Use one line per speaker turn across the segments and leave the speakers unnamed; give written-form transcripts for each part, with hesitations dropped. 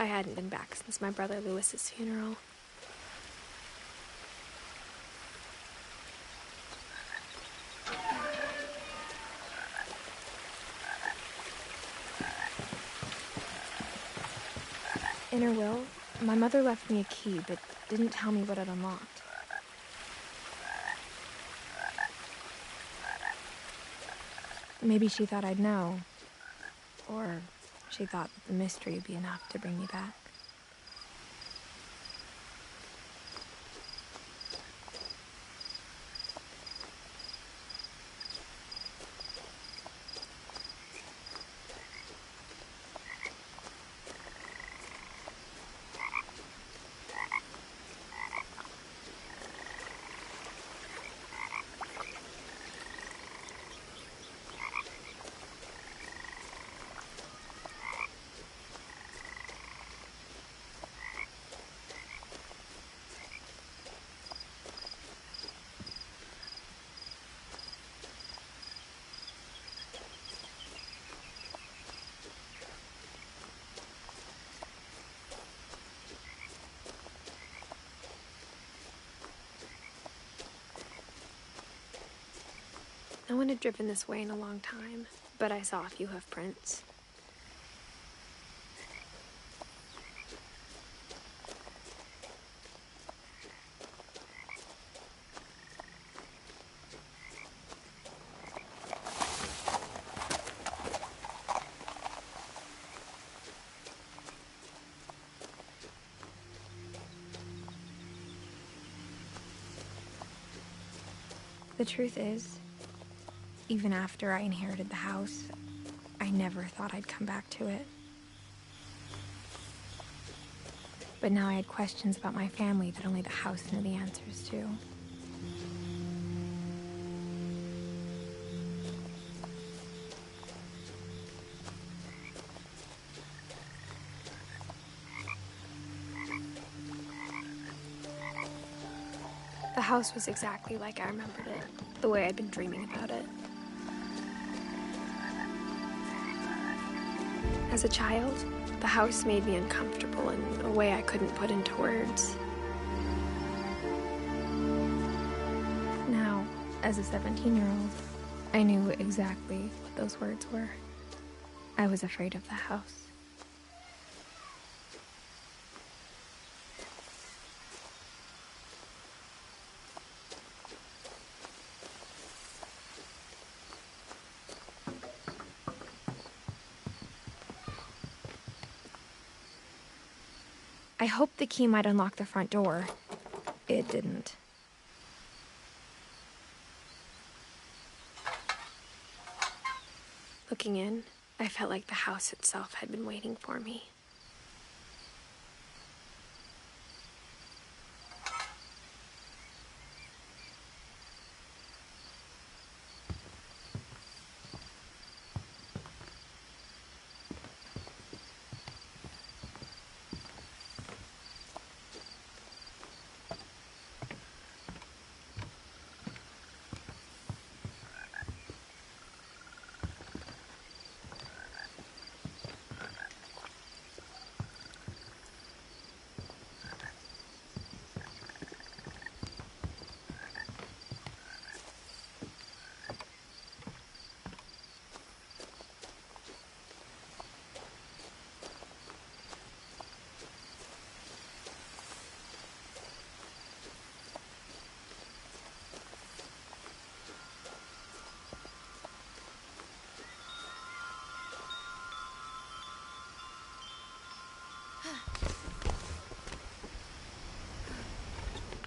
I hadn't been back since my brother Lewis's funeral. In her will, my mother left me a key, but didn't tell me what it unlocked. Maybe she thought I'd know. Or she thought that the mystery would be enough to bring me back. No one had driven this way in a long time, but I saw a few hoof prints. The truth is, even after I inherited the house, I never thought I'd come back to it. But now I had questions about my family that only the house knew the answers to. The house was exactly like I remembered it, the way I'd been dreaming about it. As a child, the house made me uncomfortable in a way I couldn't put into words. Now, as a 17-year-old, I knew exactly what those words were. I was afraid of the house. I hoped the key might unlock the front door. It didn't. Looking in, I felt like the house itself had been waiting for me.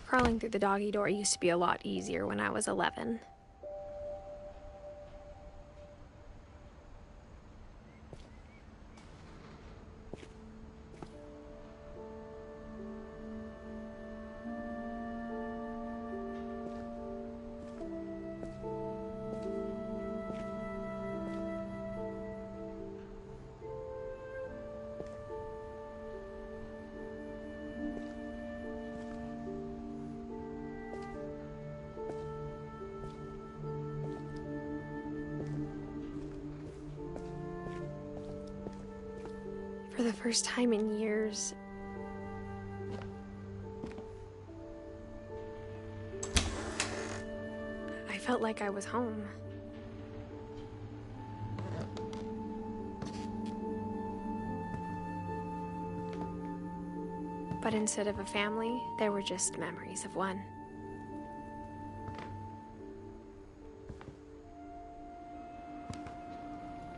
Crawling through the doggy door used to be a lot easier when I was 11. For the first time in years, I felt like I was home. But instead of a family, there were just memories of one.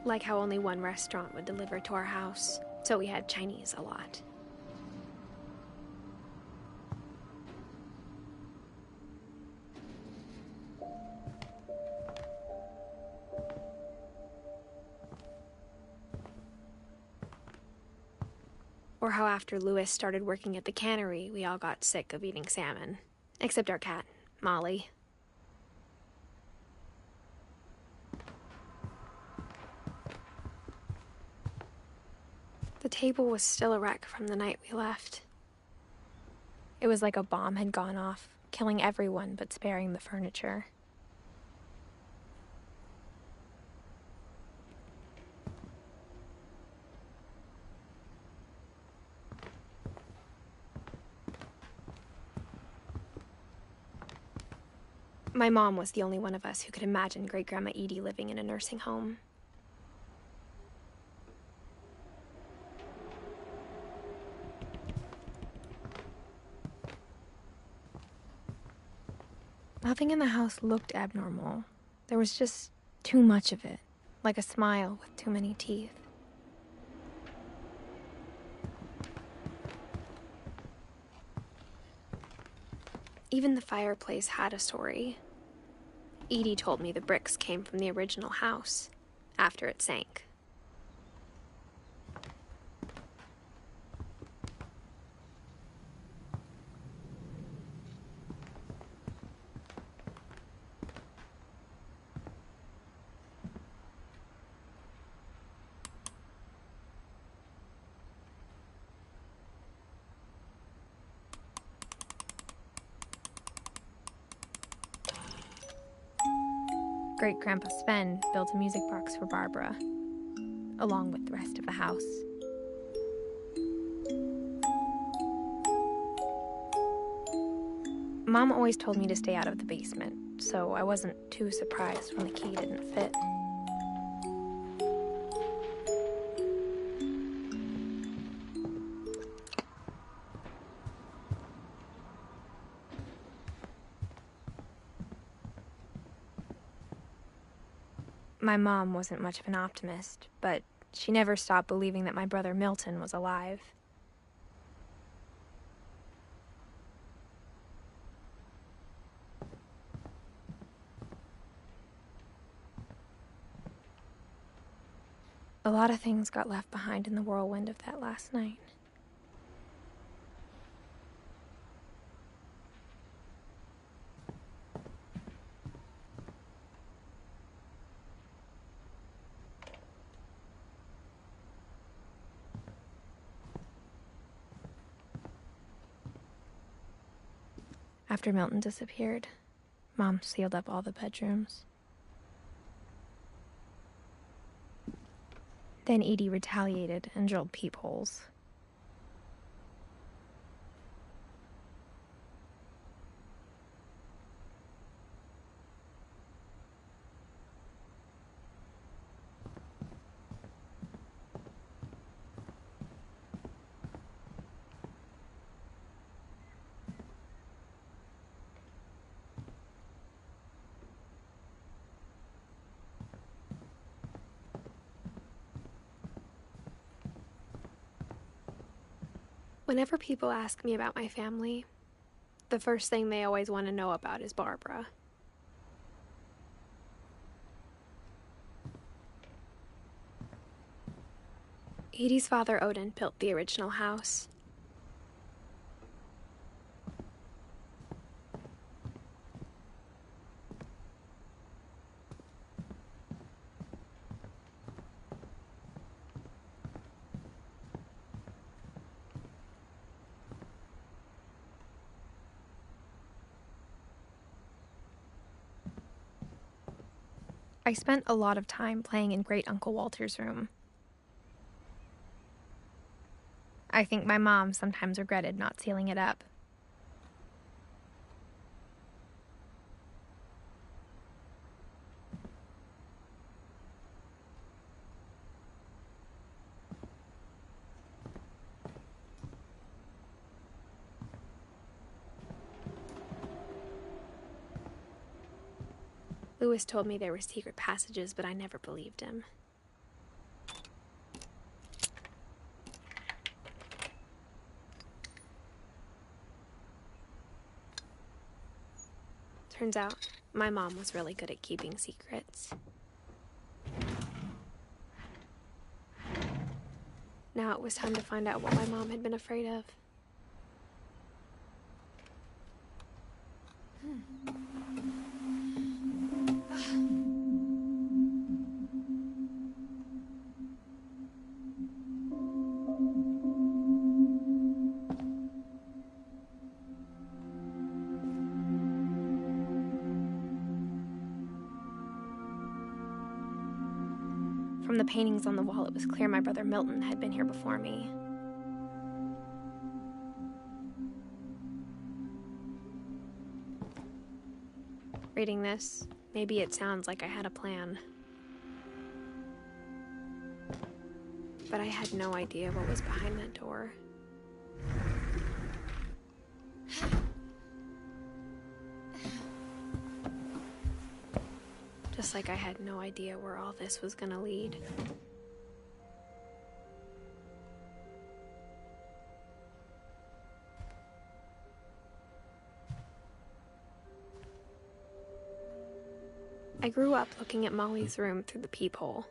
Like how only one restaurant would deliver to our house, so we had Chinese a lot. Or how after Louis started working at the cannery, we all got sick of eating salmon. Except our cat, Molly. The table was still a wreck from the night we left. It was like a bomb had gone off, killing everyone but sparing the furniture. My mom was the only one of us who could imagine Great-Grandma Edie living in a nursing home. Nothing in the house looked abnormal. There was just too much of it, like a smile with too many teeth. Even the fireplace had a story. Edie told me the bricks came from the original house, after it sank. Great-Grandpa Sven built a music box for Barbara, along with the rest of the house. Mom always told me to stay out of the basement, so I wasn't too surprised when the key didn't fit. My mom wasn't much of an optimist, but she never stopped believing that my brother Milton was alive. A lot of things got left behind in the whirlwind of that last night. After Milton disappeared, Mom sealed up all the bedrooms. Then Edie retaliated and drilled peepholes. Whenever people ask me about my family, the first thing they always want to know about is Barbara. Edie's father, Odin, built the original house. I spent a lot of time playing in Great Uncle Walter's room. I think my mom sometimes regretted not sealing it up. Lewis told me there were secret passages, but I never believed him. Turns out, my mom was really good at keeping secrets. Now it was time to find out what my mom had been afraid of. From the paintings on the wall, it was clear my brother Milton had been here before me. Reading this, maybe it sounds like I had a plan. But I had no idea what was behind that door. Just like I had no idea where all this was gonna lead. I grew up looking at Molly's room through the peephole.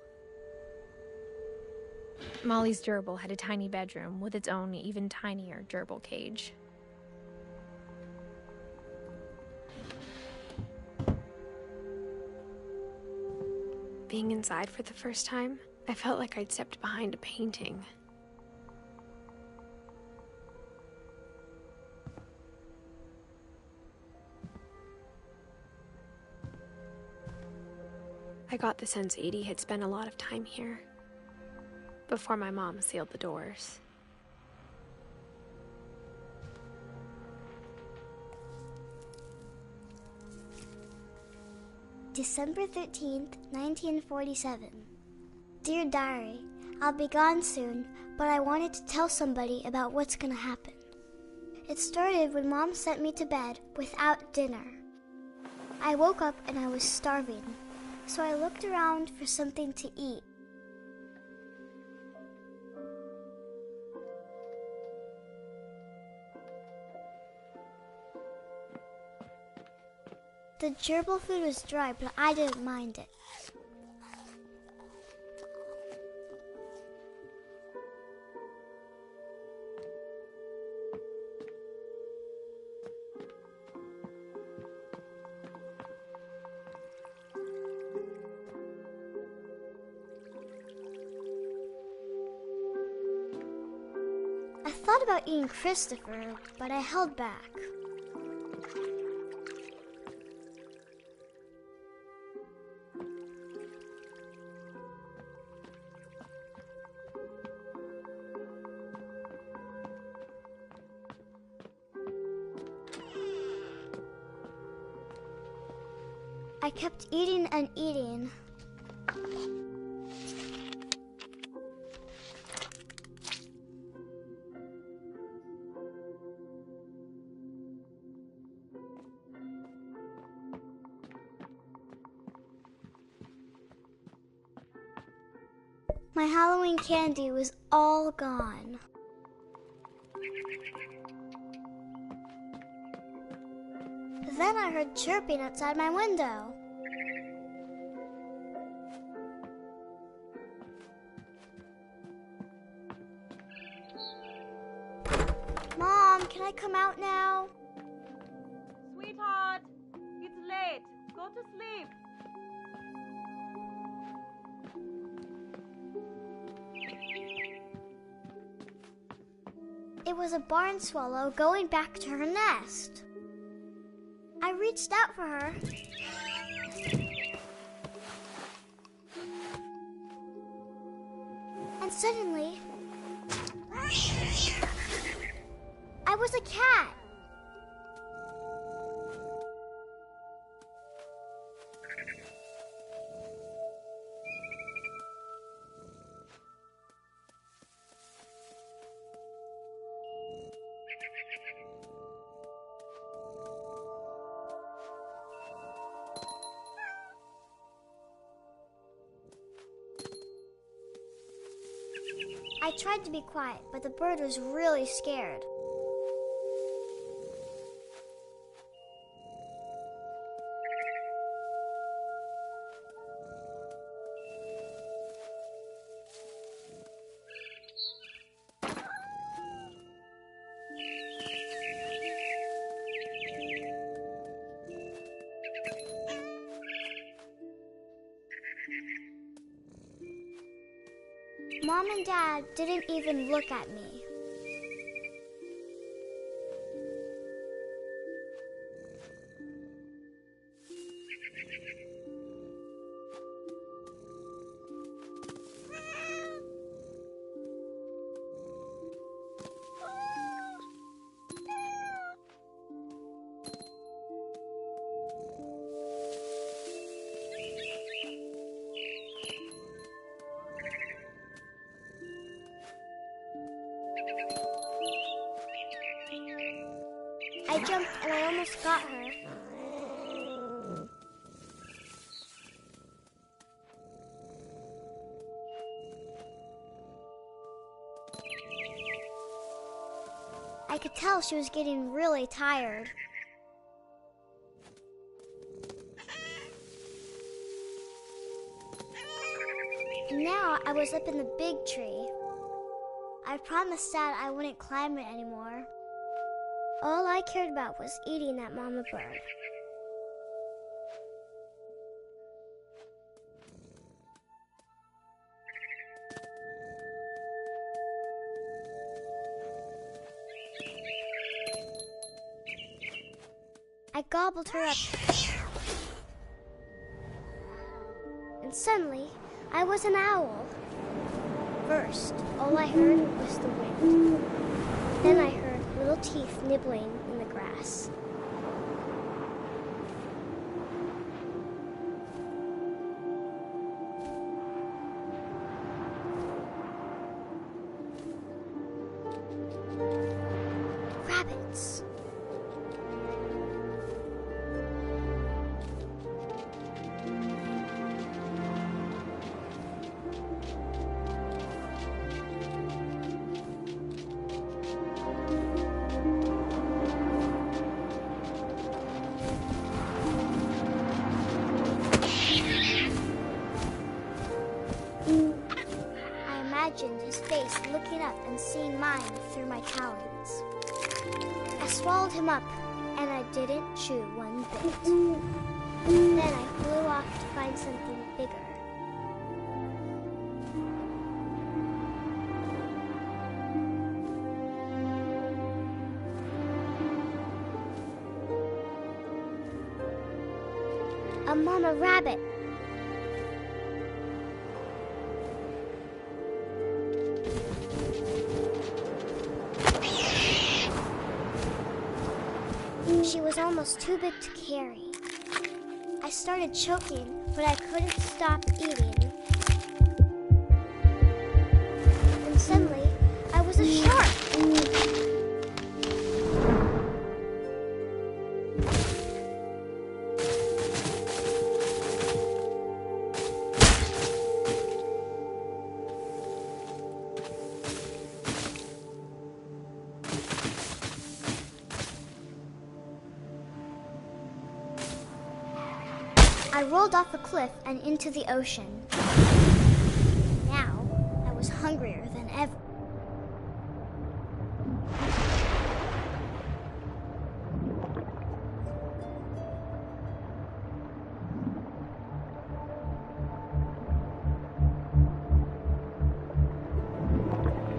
Molly's gerbil had a tiny bedroom with its own even tinier gerbil cage. Being inside for the first time, I felt like I'd stepped behind a painting. I got the sense Edie had spent a lot of time here, before my mom sealed the doors.
December 13th, 1947. Dear Diary, I'll be gone soon, but I wanted to tell somebody about what's gonna happen. It started when Mom sent me to bed without dinner. I woke up and I was starving, so I looked around for something to eat. The gerbil food was dry, but I didn't mind it. I thought about eating Christopher, but I held back. I kept eating and eating. My Halloween candy was all gone. Then I heard chirping outside my window. Mom, can I come out now?
Sweetheart, it's late. Go to sleep.
It was a barn swallow going back to her nest. I reached out for her. And suddenly, was a cat. I tried to be quiet, but the bird was really scared. Mom and Dad didn't even look at me. I jumped and I almost got her. I could tell she was getting really tired. And now I was up in the big tree. I promised Dad I wouldn't climb it anymore. All I cared about was eating that mama bird. I gobbled her up. And suddenly, I was an owl. First, all I heard was the wind. Then I heard little teeth nibbling in the grass. Rabbits. His face looking up and seeing mine through my talons. I swallowed him up, and I didn't chew one bit. Then I flew off to find something bigger. A mama rabbit. She was almost too big to carry. I started choking, but I couldn't stop eating. And suddenly, I was a shark. I rolled off a cliff and into the ocean. Now, I was hungrier than ever.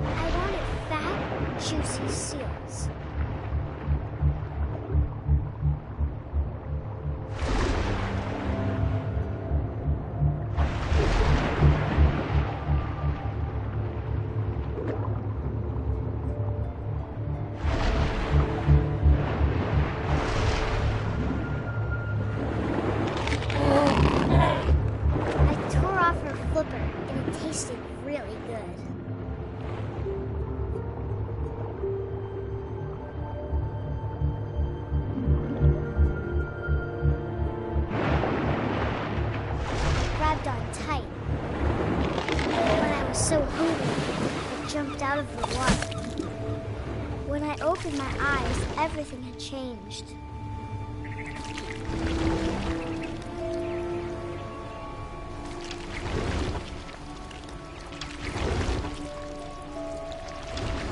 I wanted fat, juicy seals. I tore off her flipper, and it tasted really good. I grabbed on tight. When I was so hungry, I jumped out of the water. When I opened my eyes, everything had changed.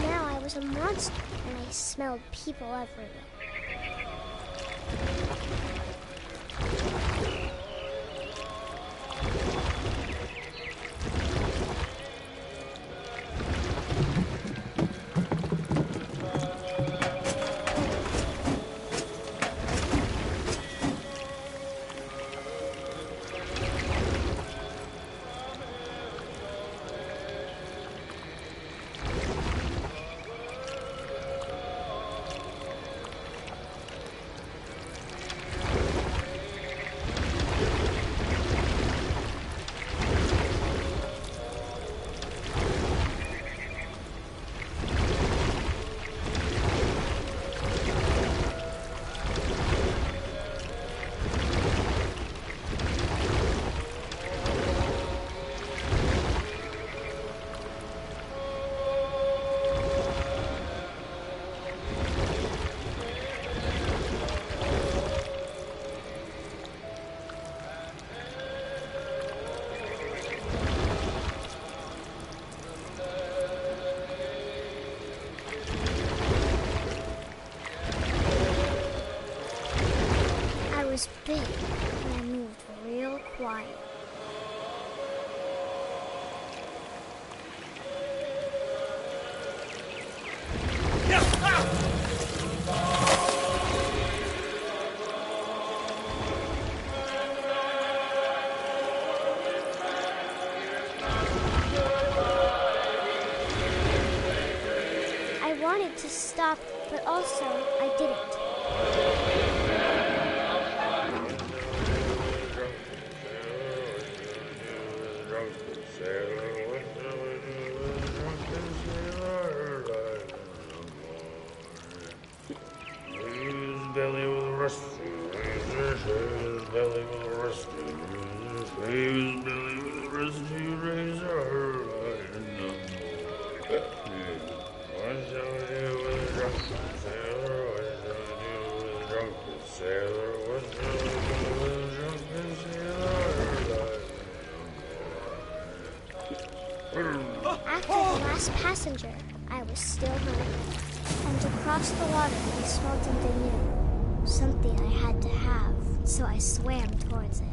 Now I was a monster, and I smelled people everywhere. I was big, and I moved real quiet. I wanted to stop, but also I didn't.
Belly with a rusty razor, belly with a rusty razor, his belly with a rusty razor, what shall I do with a drunken sailor? What shall I do with a drunken sailor? What shall I do with a drunken sailor?
After the last passenger, I was still hungry. And across the water, I smelled something new. Something I had to have, so I swam towards it.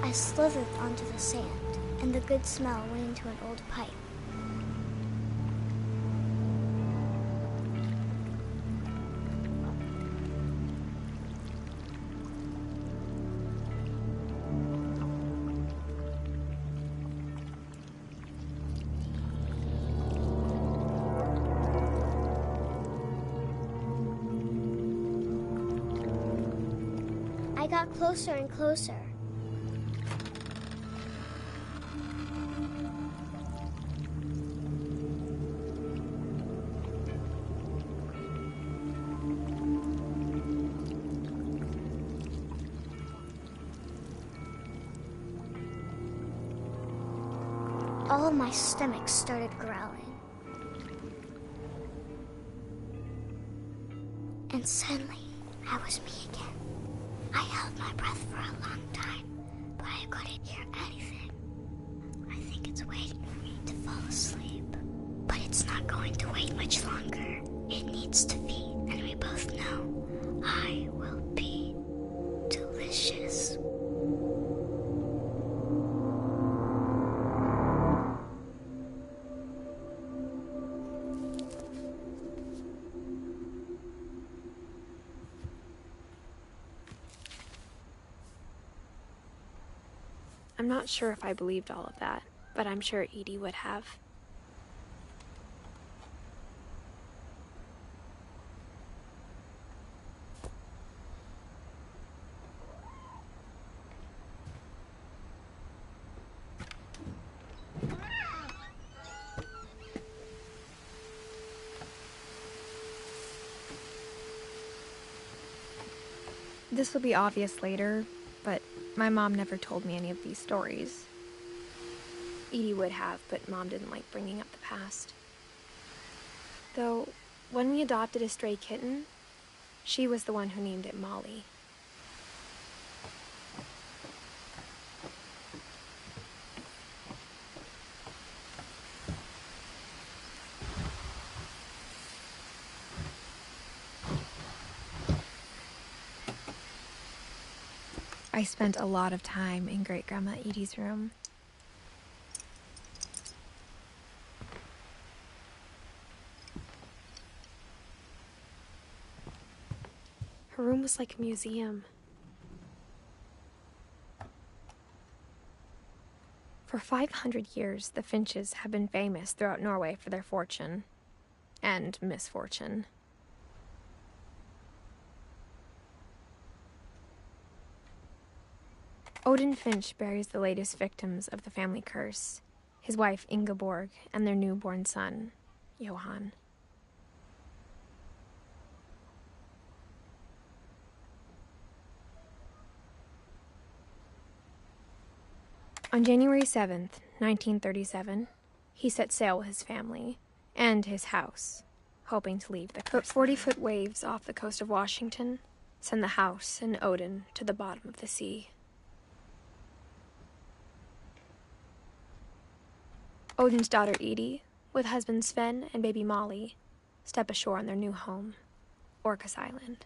I slithered onto the sand, and the good smell went into an old pipe. I got closer and closer. All of my stomach started growling. And suddenly, I was me again. I held my breath for a long time, but I couldn't hear anything. I think it's waiting for me to fall asleep. But it's not going to wait much longer. It needs to feed, and we both know I will be delicious.
I'm not sure if I believed all of that, but I'm sure Edie would have. This will be obvious later, but my mom never told me any of these stories. Edie would have, but Mom didn't like bringing up the past. Though, when we adopted a stray kitten, she was the one who named it Molly. I spent a lot of time in Great-Grandma Edie's room. Her room was like a museum. For 500 years, the Finches have been famous throughout Norway for their fortune and misfortune. Odin Finch buries the latest victims of the family curse, his wife Ingeborg and their newborn son, Johan. On January 7th, 1937, he set sail with his family and his house, hoping to leave the coast. But 40-foot waves off the coast of Washington send the house and Odin to the bottom of the sea. Odin's daughter Edie, with husband Sven and baby Molly, step ashore on their new home, Orcas Island.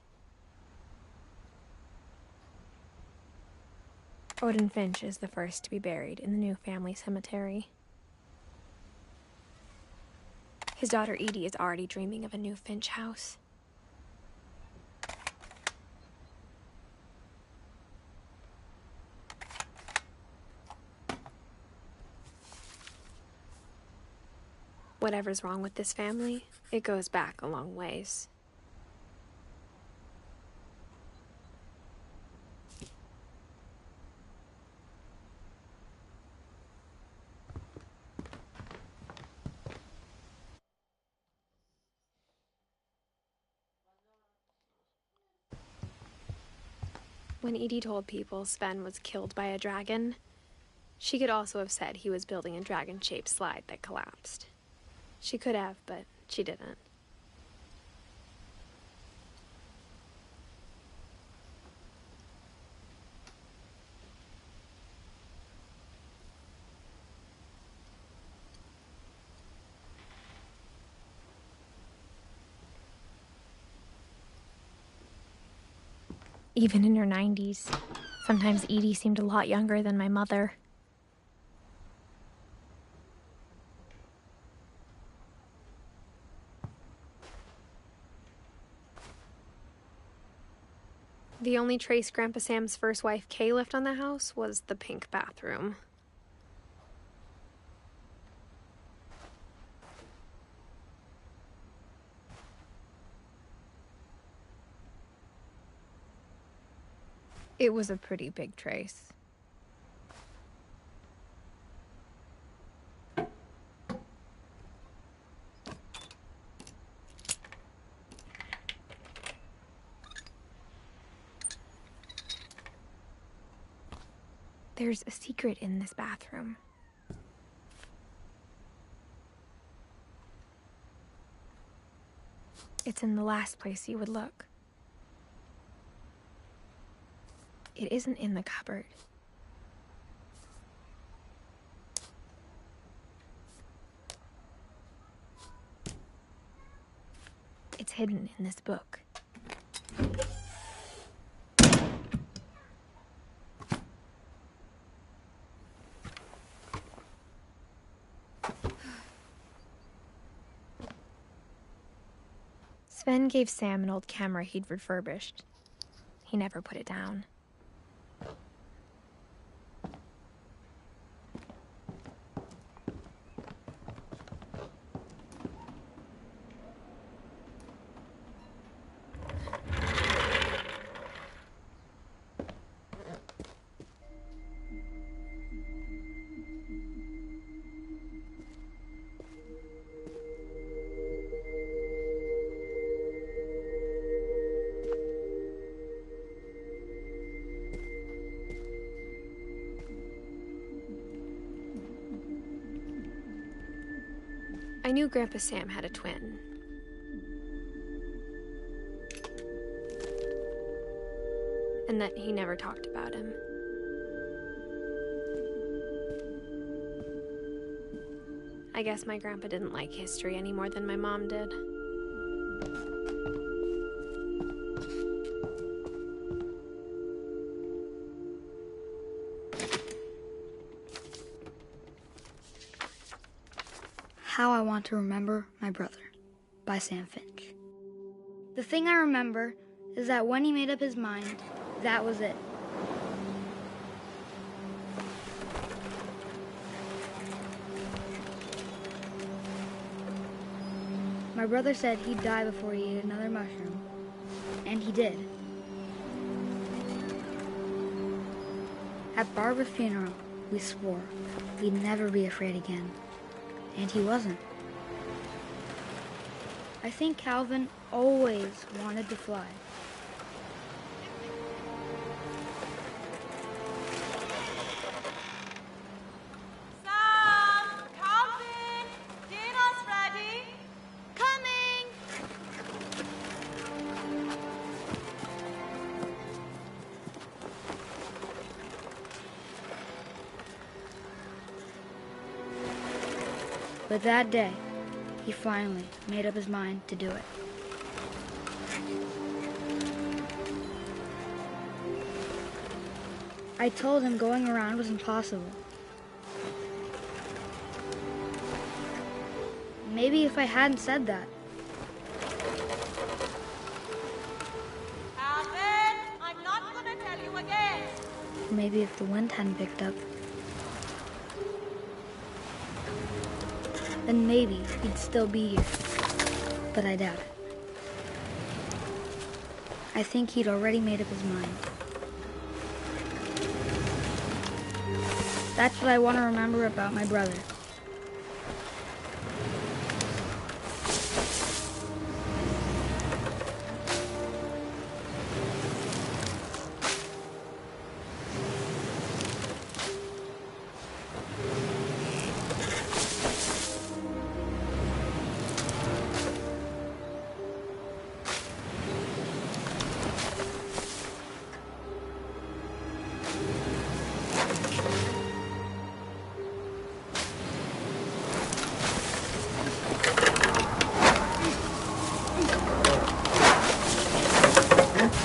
Odin Finch is the first to be buried in the new family cemetery. His daughter Edie is already dreaming of a new Finch house. Whatever's wrong with this family, it goes back a long ways. When Edie told people Sven was killed by a dragon, she could also have said he was building a dragon-shaped slide that collapsed. She could have, but she didn't. Even in her 90s, sometimes Edie seemed a lot younger than my mother. The only trace Grandpa Sam's first wife, Kay, left on the house was the pink bathroom. It was a pretty big trace. There's a secret in this bathroom. It's in the last place you would look. It isn't in the cupboard. It's hidden in this book. Sven gave Sam an old camera he'd refurbished. He never put it down. I knew Grandpa Sam had a twin. And that he never talked about him. I guess my grandpa didn't like history any more than my mom did.
How I Want to Remember My Brother by Sam Finch. The thing I remember is that when he made up his mind, that was it. My brother said he'd die before he ate another mushroom, and he did. At Barbara's funeral, we swore we'd never be afraid again. And he wasn't. I think Calvin always wanted to fly.
Sam! Calvin! Dinner's ready!
Coming!
But that day, he finally made up his mind to do it. I told him going around was impossible. Maybe if I hadn't said that,
Calvin! I'm not gonna tell you again!
maybe if the wind hadn't picked up, then maybe he'd still be here. But I doubt it. I think he'd already made up his mind. That's what I want to remember about my brother.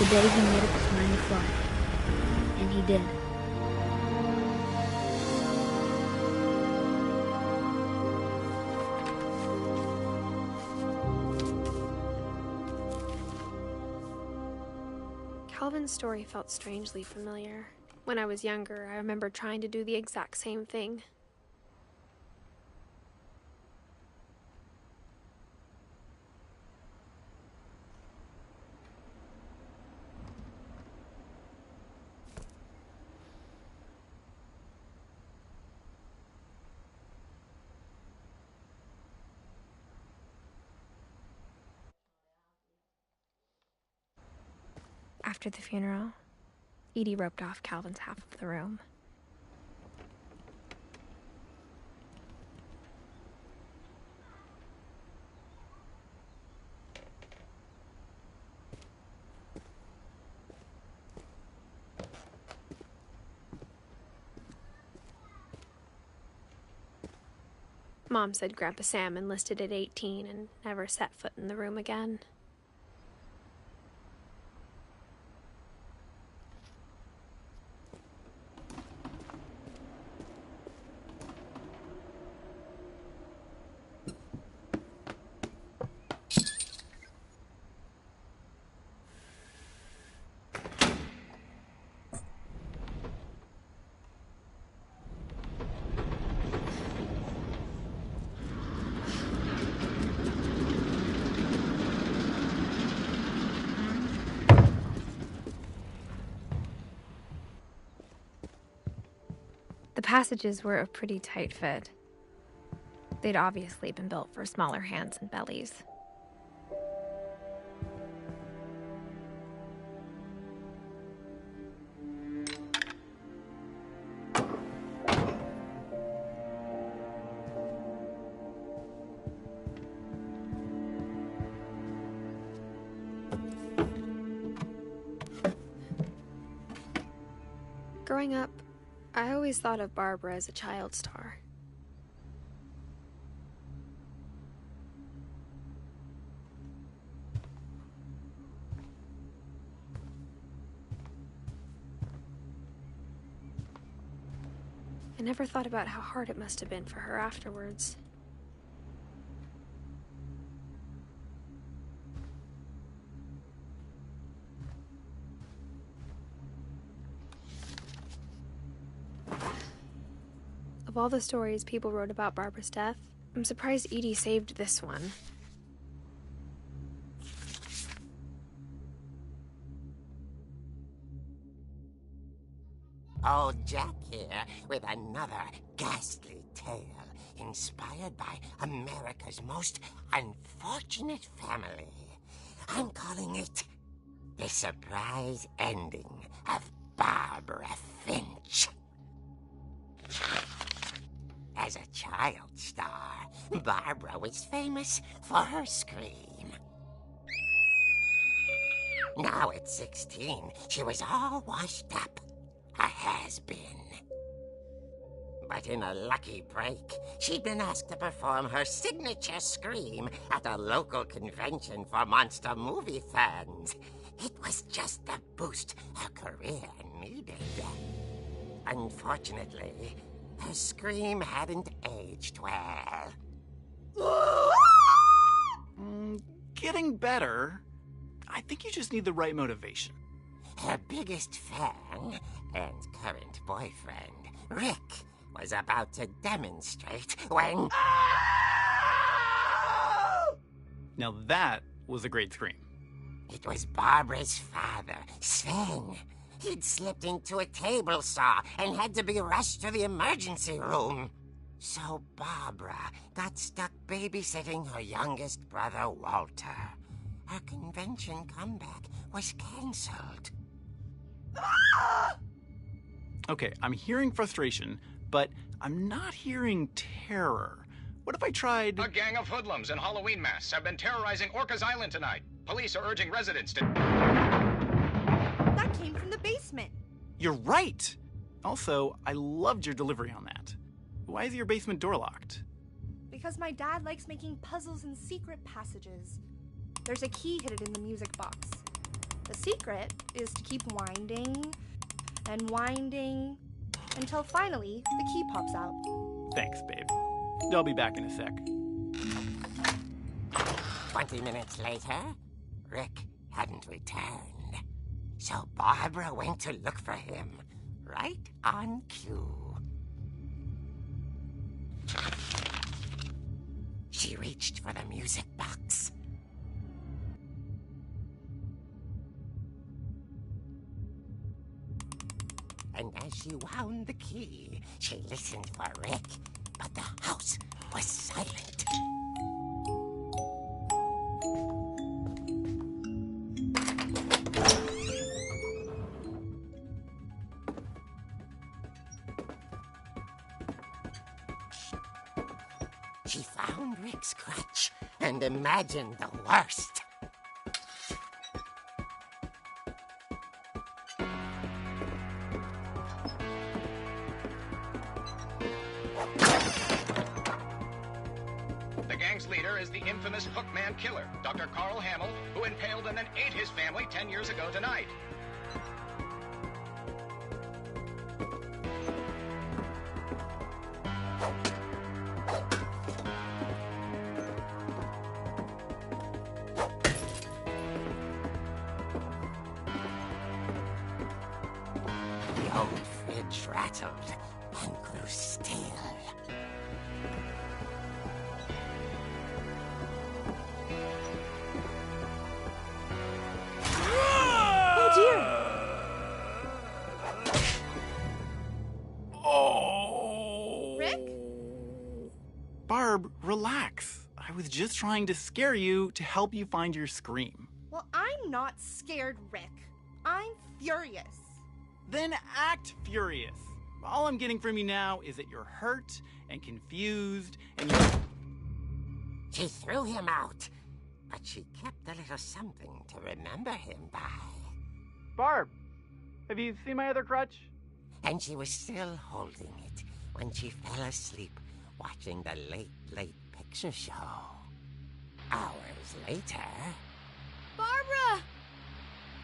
The day he made up his mind to fly. And he did.
Calvin's story felt strangely familiar. When I was younger, I remember trying to do the exact same thing. After the funeral, Edie roped off Calvin's half of the room. Mom said Grandpa Sam enlisted at 18 and never set foot in the room again. The passages were a pretty tight fit. They'd obviously been built for smaller hands and bellies. Growing up, I always thought of Barbara as a child star. I never thought about how hard it must have been for her afterwards. Of all the stories people wrote about Barbara's death, I'm surprised Edie saved this one.
Old Jack here with another ghastly tale inspired by America's most unfortunate family. I'm calling it The Surprise Ending of Barbara Finch. As a child star, Barbara was famous for her scream. Now at 16, she was all washed up. A has-been. But in a lucky break, she'd been asked to perform her signature scream at a local convention for monster movie fans. It was just the boost her career needed. Unfortunately, her scream hadn't aged well.
Getting better. I think you just need the right motivation.
Her biggest fan and current boyfriend, Rick, was about to demonstrate when...
Now that was a great scream.
It was Barbara's father, Sven. He'd slipped into a table saw and had to be rushed to the emergency room. So Barbara got stuck babysitting her youngest brother, Walter. Her convention comeback was cancelled.
Okay, I'm hearing frustration, but I'm not hearing terror. What if I tried...
A gang of hoodlums in Halloween masks have been terrorizing Orcas Island tonight. Police are urging residents to...
That came from the basement.
You're right! Also, I loved your delivery on that. Why is your basement door locked?
Because my dad likes making puzzles and secret passages. There's a key hidden in the music box. The secret is to keep winding and winding until finally the key pops out.
Thanks, babe. I'll be back in a sec.
20 minutes later, Rick hadn't returned. So Barbara went to look for him, right on cue. She reached for the music box. And as she wound the key, she listened for Rick, but the house was silent. She found Rick's crutch and imagined the worst.
The gang's leader is the infamous Hookman killer, Dr. Carl Hamill, who impaled and then ate his family 10 years ago tonight.
The old fridge rattled and grew still.
Oh dear!
Oh!
Rick?
Barb, relax. I was just trying to scare you to help you find your scream.
Well, I'm not scared, Rick. I'm furious.
Then act furious. All I'm getting from you now is that you're hurt and confused and you're...
She threw him out, but she kept a little something to remember him by.
Barb, have you seen my other crutch?
and she was still holding it when she fell asleep watching the late picture show. Hours later...
Barbara!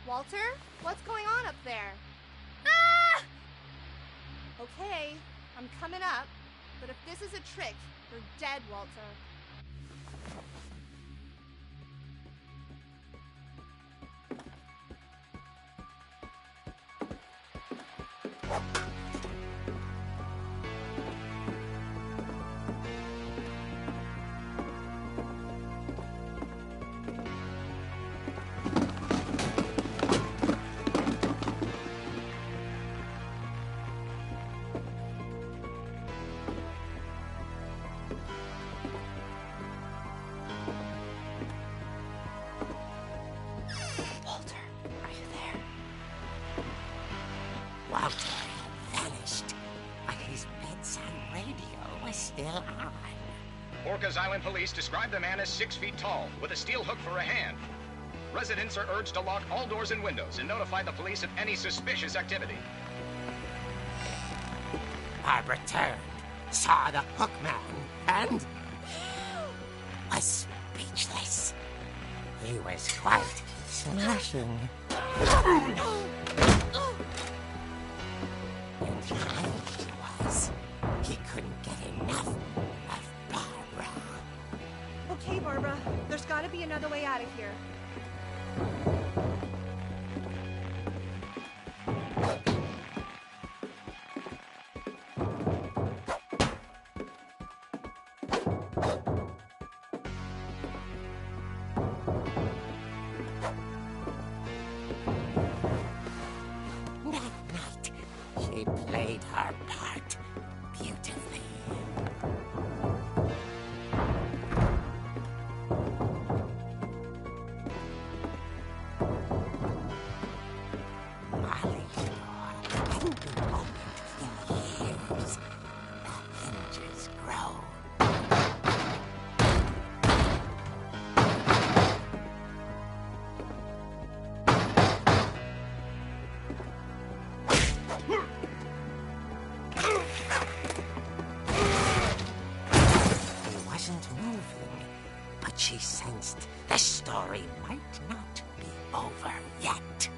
Walter, what's going on up there? Ah! Okay, I'm coming up, but if this is a trick, you're dead, Walter.
Walter had vanished, but his bedside radio was still on.
Orcas Island police describe the man as 6 feet tall, with a steel hook for a hand. Residents are urged to lock all doors and windows and notify the police of any suspicious activity.
Barbara turned, saw the hook man, and was speechless. He was quite smashing. And behind he was. He couldn't get enough of Barbara.
Okay, Barbara, there's gotta be another way out of here.
She played her part beautifully. Molly's door hadn't been opened in years. The hinges groaned. He wasn't moving, but she sensed the story might not be over yet.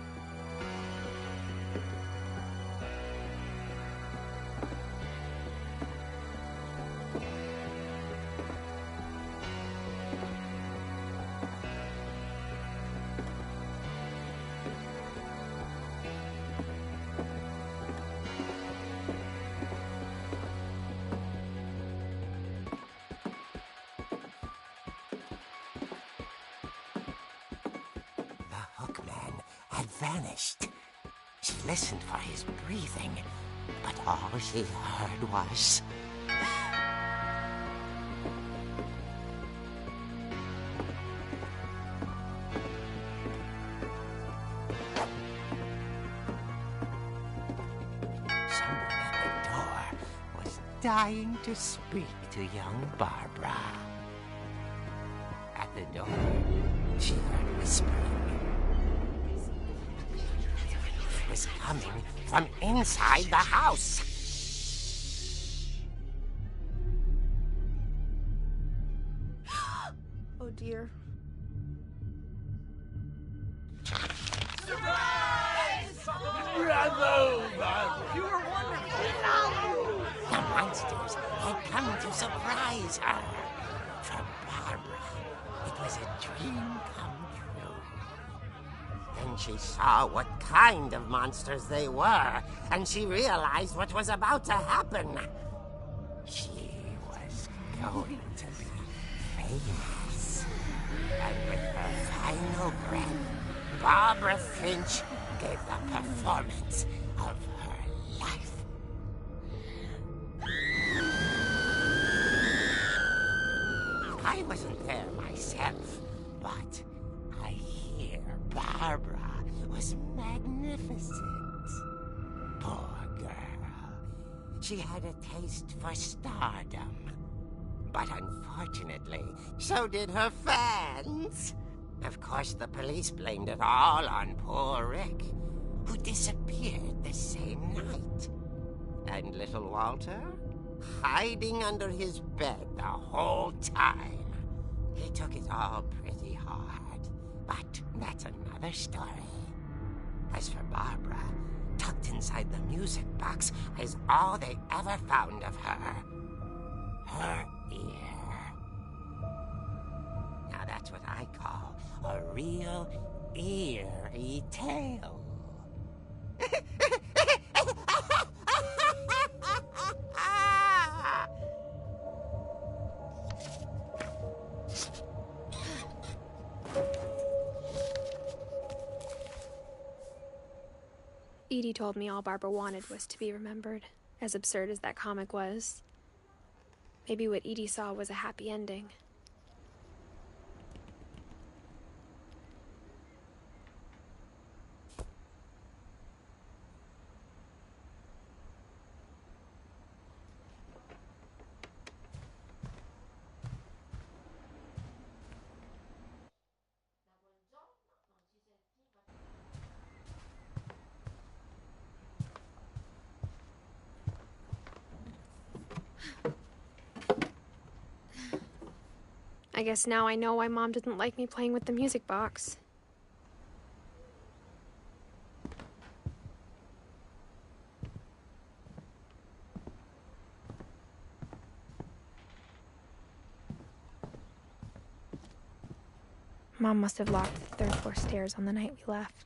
The hookman had vanished. She listened for his breathing, but all she heard was... Someone at the door was dying to speak to young Barbara. At the door, she heard whispering. It was coming from inside the house.
Oh dear.
The monsters had come to surprise her. For Barbara, it was a dream come true. Then she saw what kind of monsters they were, and she realized what was about to happen. She was going to be famous. And with her final breath, Barbara Finch gave the performance of her life. I wasn't there myself, but I hear Barbara was magnificent. Poor girl. She had a taste for stardom. But unfortunately, so did her fans. Of course, the police blamed it all on poor Rick, who disappeared the same night. And little Walter? Hiding under his bed the whole time. He took it all pretty hard. But that's another story. As for Barbara, tucked inside the music box is all they ever found of her. Her ear. Now that's what I call a real eerie tale.
Edie told me all Barbara wanted was to be remembered, as absurd as that comic was. Maybe what Edie saw was a happy ending. I guess now I know why Mom didn't like me playing with the music box. Mom must have locked the third floor stairs on the night we left.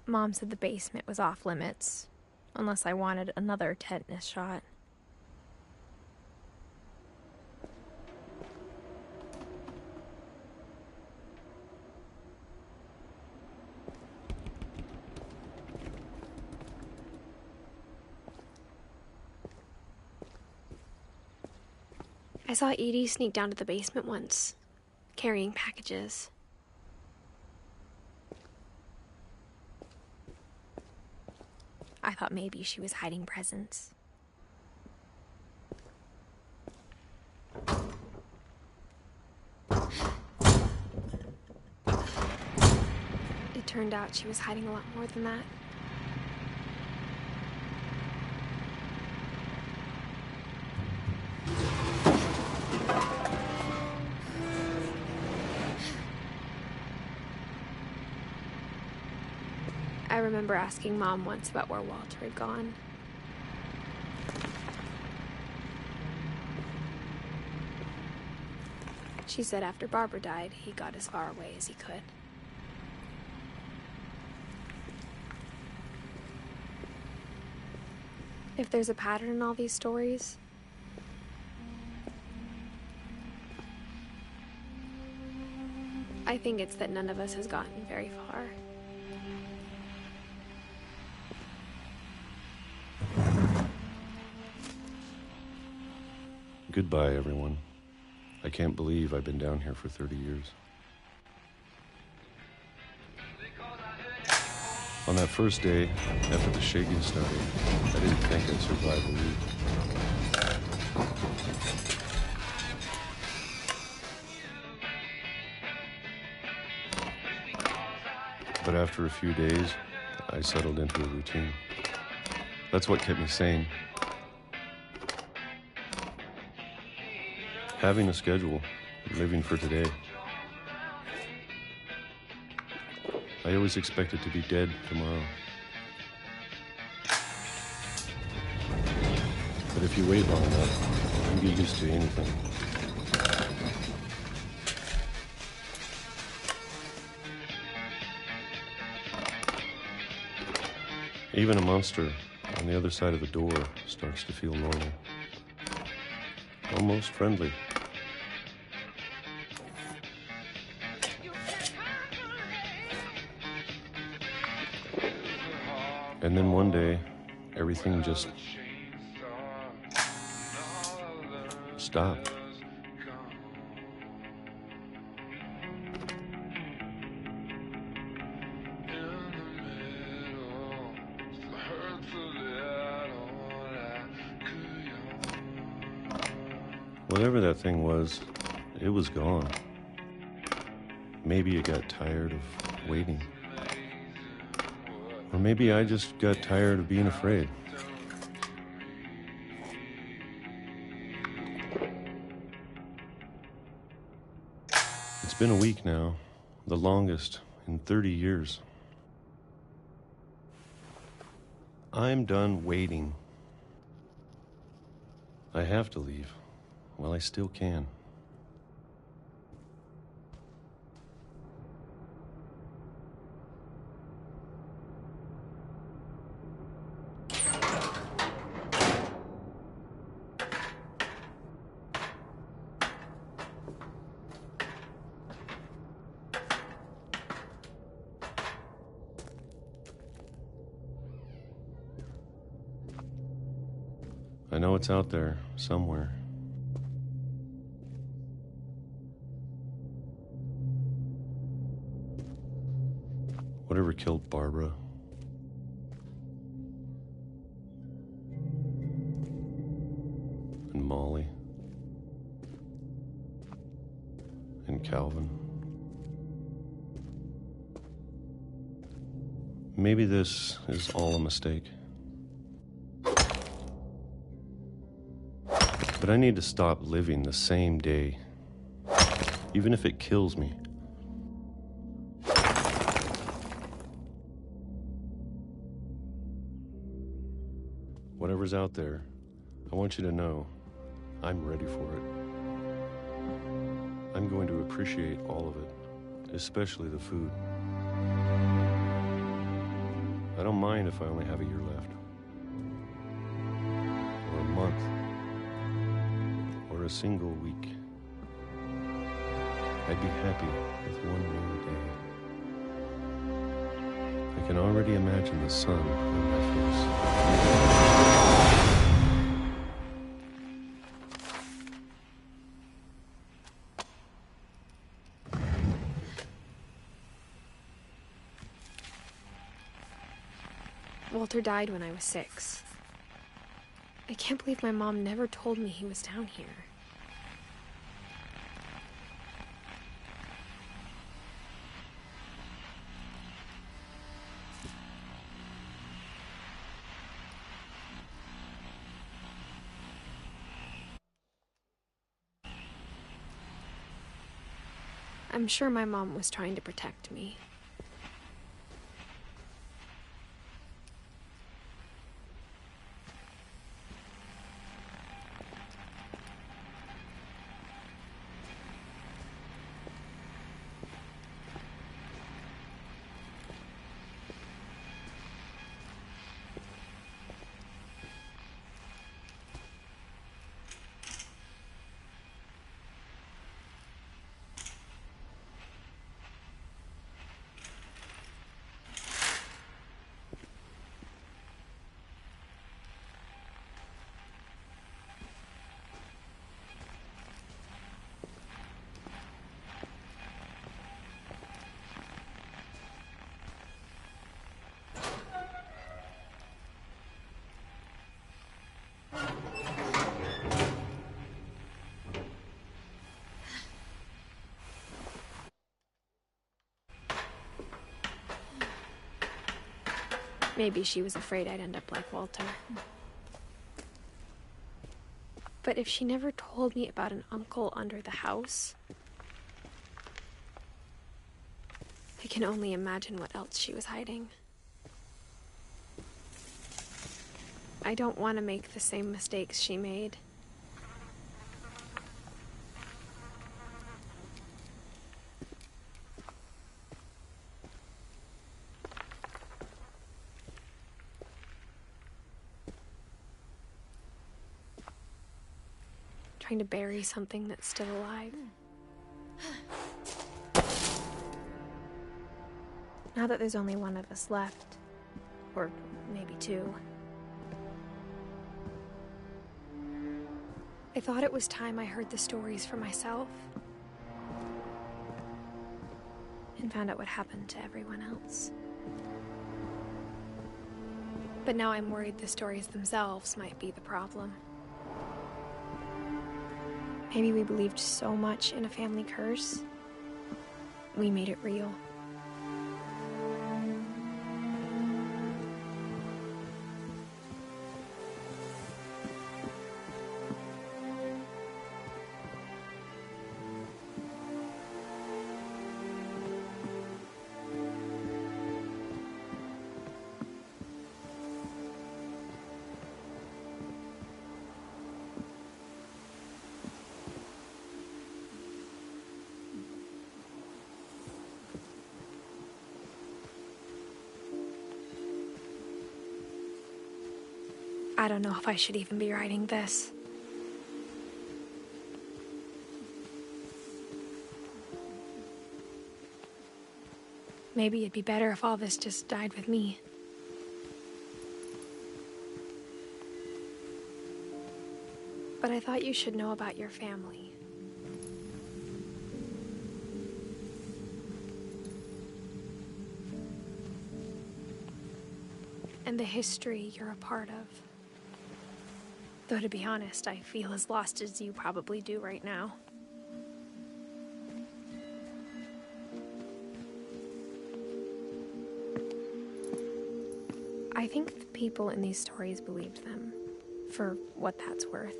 Mom said the basement was off limits, unless I wanted another tetanus shot. I saw Edie sneak down to the basement once, carrying packages. I thought maybe she was hiding presents. It turned out she was hiding a lot more than that. I remember asking Mom once about where Walter had gone. She said after Barbara died, he got as far away as he could. If there's a pattern in all these stories, I think it's that none of us has gotten very far.
Goodbye, everyone. I can't believe I've been down here for 30 years. On that first day, after the shaking started, I didn't think I'd survive a week. But after a few days, I settled into a routine. That's what kept me sane. having a schedule, living for today. I always expected to be dead tomorrow. But if you wait long enough, you get used to anything. Even a monster on the other side of the door starts to feel normal. Almost friendly. And then one day, everything just stopped. Whatever that thing was, it was gone. Maybe it got tired of waiting. Or maybe I just got tired of being afraid. It's been a week now, the longest in 30 years. I'm done waiting. I have to leave while I still can. I know it's out there somewhere. Whatever killed Barbara. And Molly. And Calvin. Maybe this is all a mistake. But I need to stop living the same day, even if it kills me. Whatever's out there, I want you to know I'm ready for it. I'm going to appreciate all of it, especially the food. I don't mind if I only have a year left, or a month, or a single week. I'd be happy with one more day. I can already imagine the sun on my face.
Walter died when I was 6. I can't believe my mom never told me he was down here. I'm sure my mom was trying to protect me. Maybe she was afraid I'd end up like Walter. But if she never told me about an uncle under the house, I can only imagine what else she was hiding. I don't want to make the same mistakes she made. Trying to bury something that's still alive. Now that there's only one of us left, or maybe two, I thought it was time I heard the stories for myself and found out what happened to everyone else. But now I'm worried the stories themselves might be the problem. Maybe we believed so much in a family curse, we made it real. I don't know if I should even be writing this. Maybe it'd be better if all this just died with me. But I thought you should know about your family. And the history you're a part of. Though to be honest, I feel as lost as you probably do right now. I think the people in these stories believed them, for what that's worth.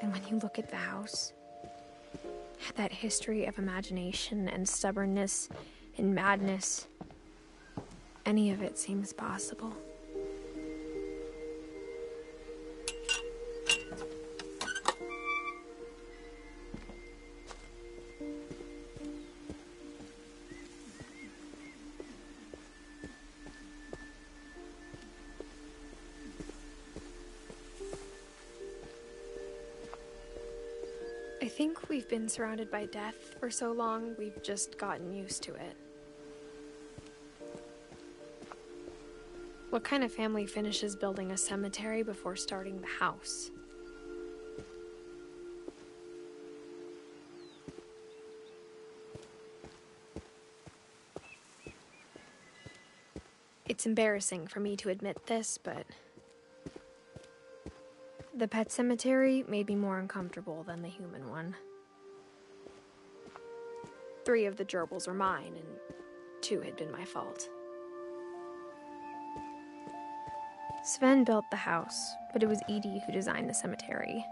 And when you look at the house, that history of imagination and stubbornness and madness, any of it seems possible. I think we've been surrounded by death for so long, we've just gotten used to it. What kind of family finishes building a cemetery before starting the house? It's embarrassing for me to admit this, but the pet cemetery made me more uncomfortable than the human one. 3 of the gerbils were mine, and 2 had been my fault. Sven built the house, but it was Edith who designed the cemetery.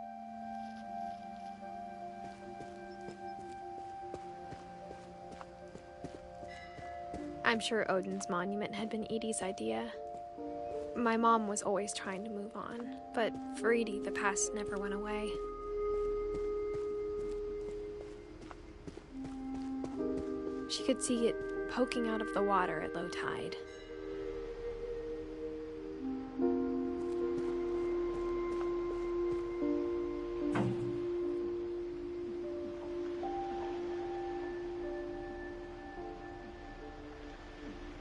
I'm sure Odin's monument had been Edie's idea. My mom was always trying to move on, but for Edie, the past never went away. She could see it poking out of the water at low tide.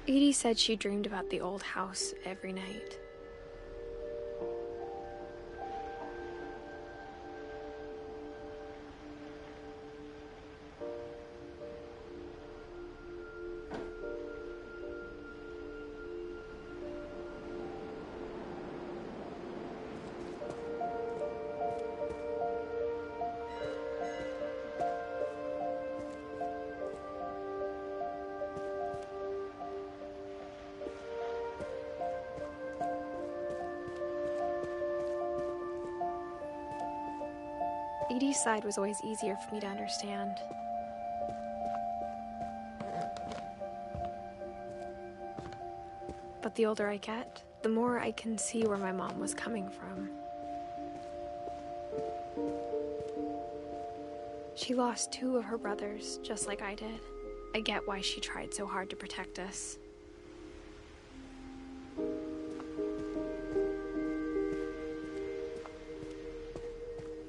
Edie said she dreamed about the old house every night. Edie's side was always easier for me to understand. But the older I get, the more I can see where my mom was coming from. She lost 2 of her brothers, just like I did. I get why she tried so hard to protect us.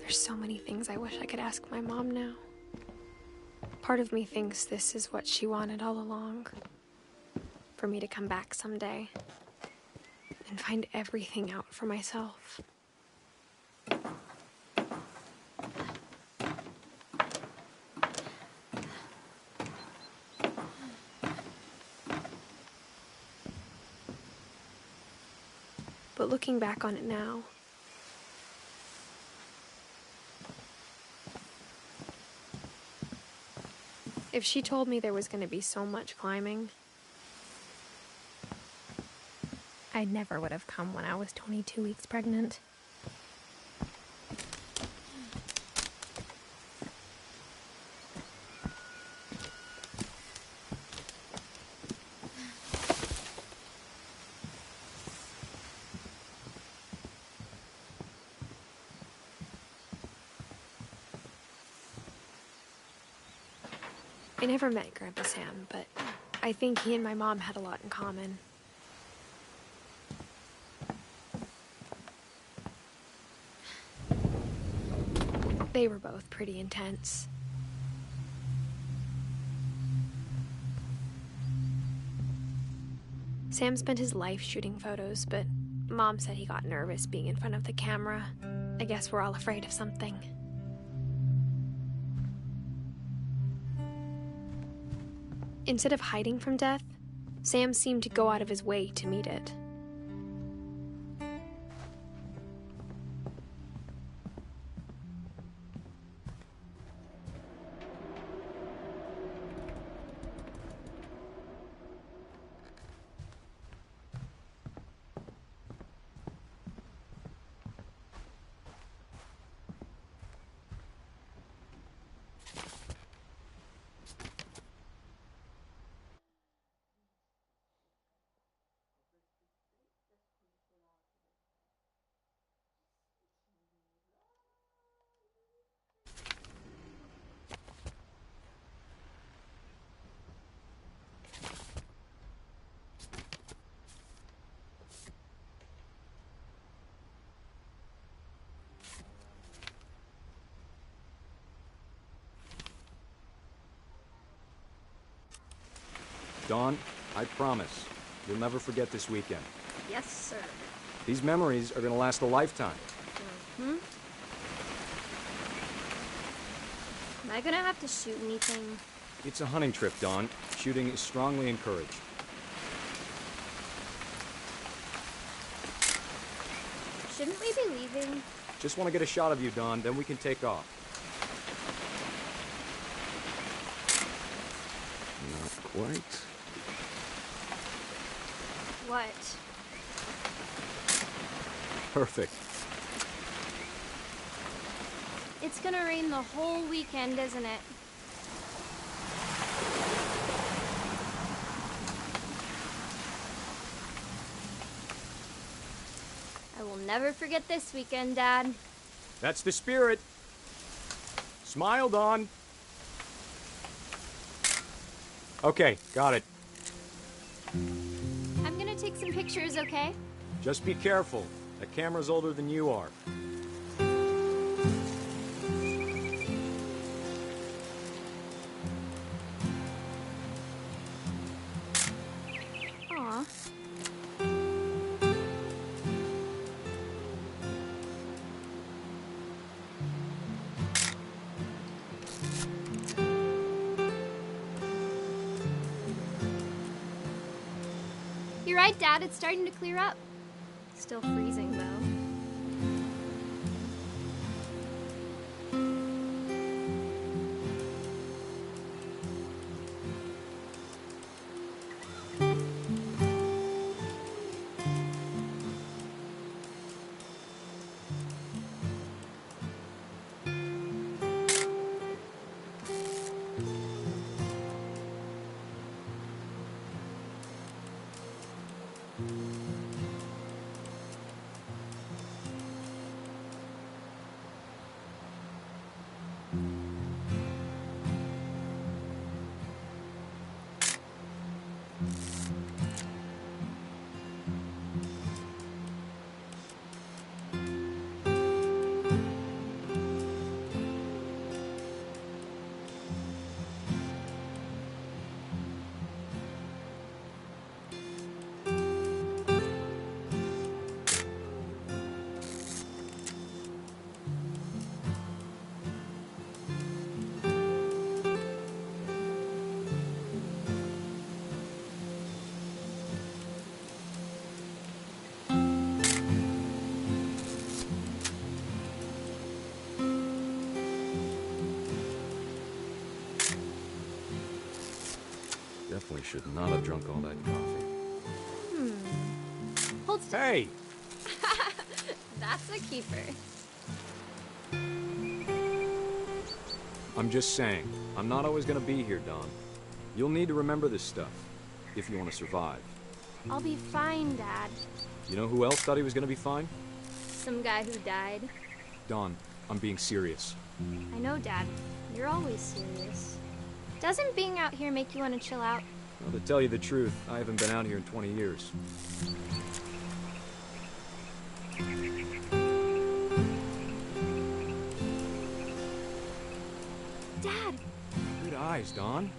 There's so many things I wish I could ask my mom now. Part of me thinks this is what she wanted all along. For me to come back someday and find everything out for myself. But looking back on it now, if she told me there was going to be so much climbing, I never would have come when I was 22 weeks pregnant. I never met Grandpa Sam, but I think he and my mom had a lot in common. They were both pretty intense. Sam spent his life shooting photos, but Mom said he got nervous being in front of the camera. I guess we're all afraid of something. Instead of hiding from death, Sam seemed to go out of his way to meet it.
Dawn, I promise, you'll never forget this weekend.
Yes, sir.
These memories are gonna last a lifetime.
Am I gonna have to shoot anything?
It's a hunting trip, Dawn. Shooting is strongly encouraged.
Shouldn't we be leaving?
Just want to get a shot of you, Dawn, then we can take off.
Not quite.
What?
Perfect.
It's gonna rain the whole weekend, isn't it? never forget this weekend, Dad.
That's the spirit. Smile, Dawn. Okay, got it.
I'm gonna take some pictures, okay?
Just be careful. That camera's older than you are.
Aw. You're right, Dad. It's starting to clear up. Still freezing, though.
Definitely should not have drunk all that coffee.
Hold still.
Hey!
That's a keeper.
I'm just saying, I'm not always gonna be here, Dawn. You'll need to remember this stuff, if you want to survive.
I'll be fine, Dad.
You know who else thought he was gonna be fine?
Some guy who died.
Dawn, I'm being serious.
I know, Dad. You're always serious. Doesn't being out here make you want to chill out?
Well, to tell you the truth, I haven't been out here in 20 years.
Dad!
Good eyes, Dawn.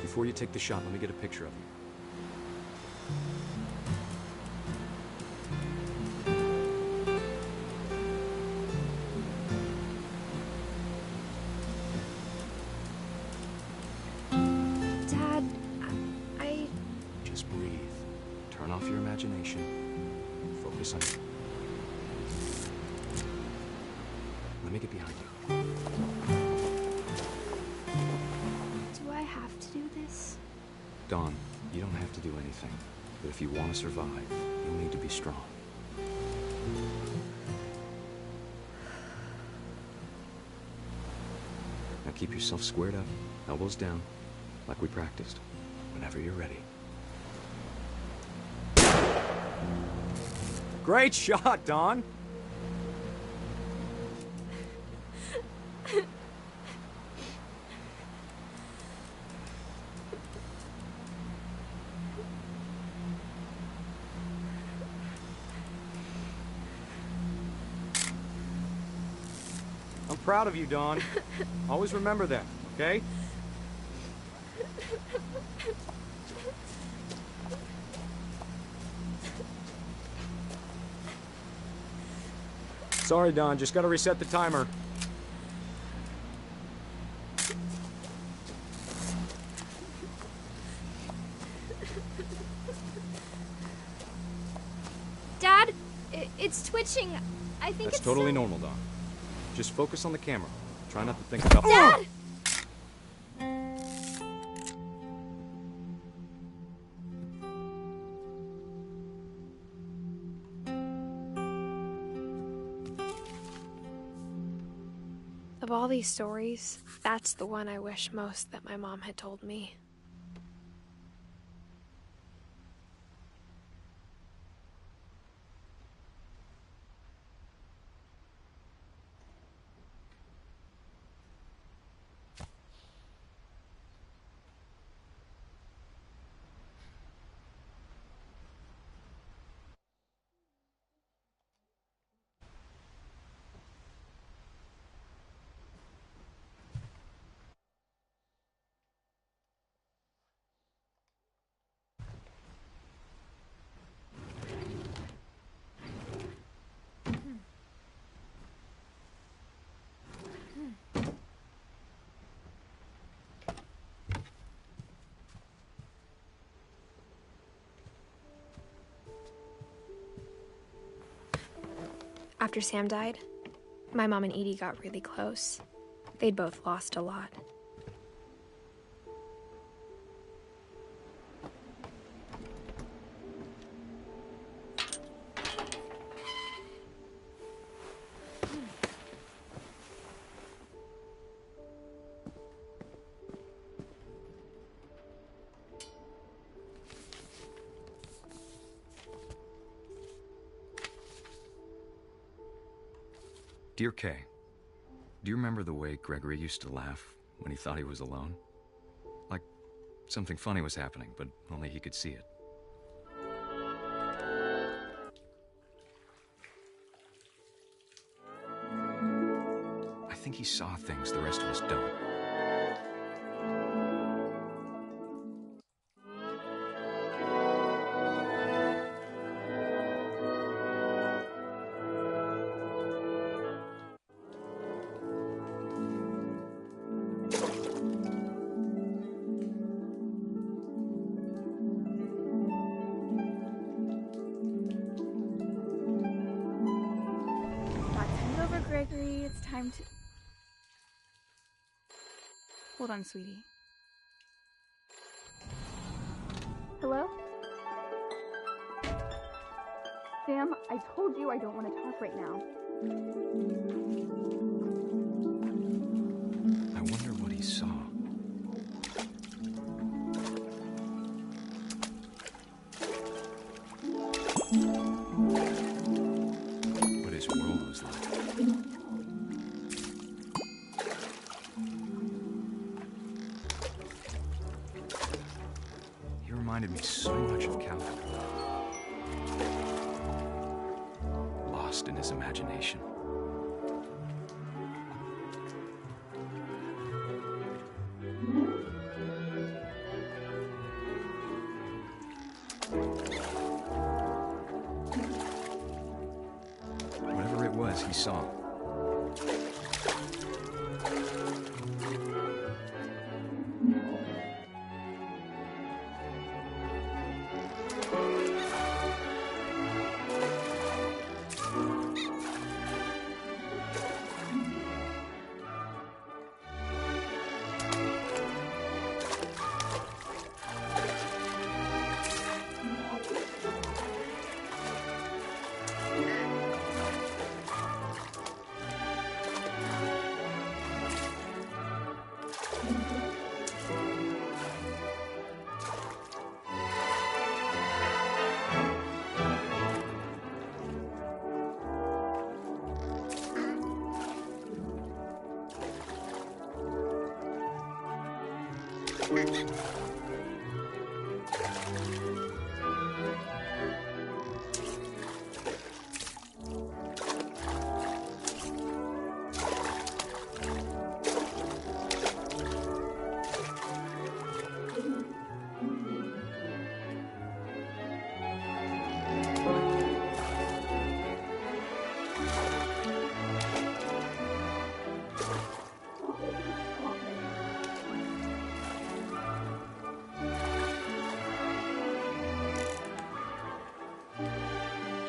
Before you take the shot, let me get a picture of you.
Dad, I...
Just breathe. Turn off your imagination. Focus on you. Let me get behind you.
Do I have to do this?
Dawn, you don't have to do anything. But if you want to survive, you'll need to be strong. Now keep yourself squared up, elbows down, like we practiced. Whenever you're ready. Great shot, Dawn! I'm proud of you, Dawn. Always remember that, okay? Sorry, Dawn. Just gotta reset the timer.
Dad, it's twitching. I think
That's
it's
totally
so...
normal, Dawn. Just focus on the camera. Try not to think about...
Dad!
Of all these stories, that's the one I wish most that my mom had told me. After Sam died, my mom and Edie got really close. They'd both lost a lot.
Dear Kay, do you remember the way Gregory used to laugh when he thought he was alone? Like something funny was happening, but only he could see it. I think he saw things the rest of us don't.
Gregory, it's time to... Hold on, sweetie. Hello? Sam, I told you I don't want to talk right now.
I wonder what he saw. What his world was like. He reminded me so much of Calvin. Lost in his imagination. Whatever it was, he saw.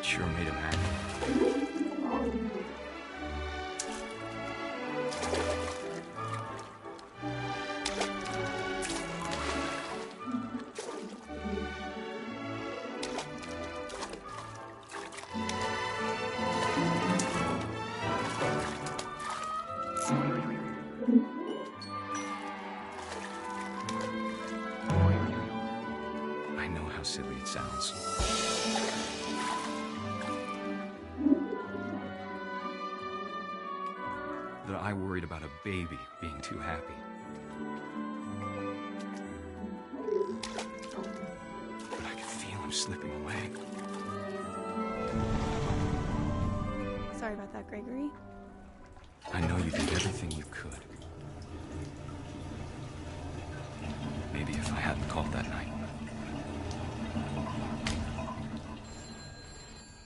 Sure made him happy. I know how silly it sounds. That I worried about a baby being too happy. But I could feel him slipping away.
Sorry about that, Gregory.
I know you did everything you could. Maybe if I hadn't called that night.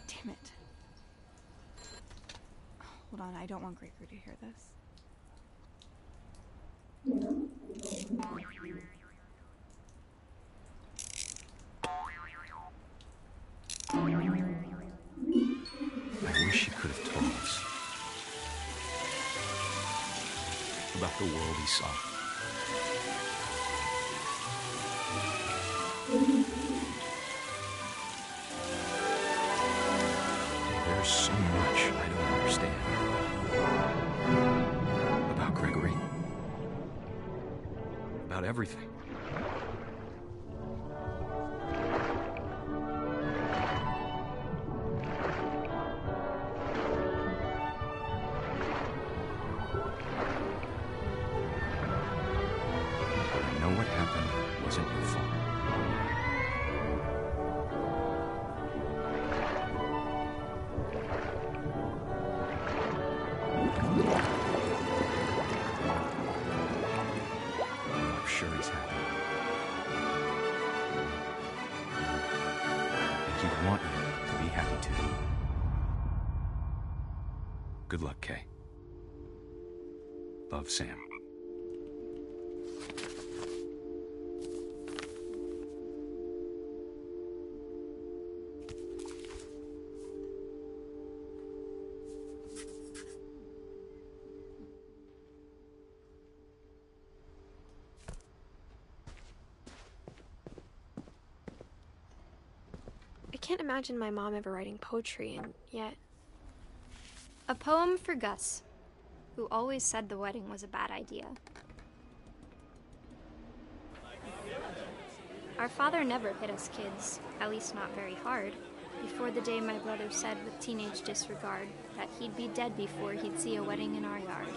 Damn it. Hold on, I don't want Gregory to hear this.
I wish he could have told me. about the world he saw. There's so much I don't understand about Gregory. About everything. I know what happened wasn't your fault. I'm sure he's happy. And he'd want you to be happy too. Good luck, Kay. Love, Sam.
I can't imagine my mom ever writing poetry, and yet...
A poem for Gus, who always said the wedding was a bad idea. Our father never hit us kids, at least not very hard, before the day my brother said with teenage disregard that he'd be dead before he'd see a wedding in our yard.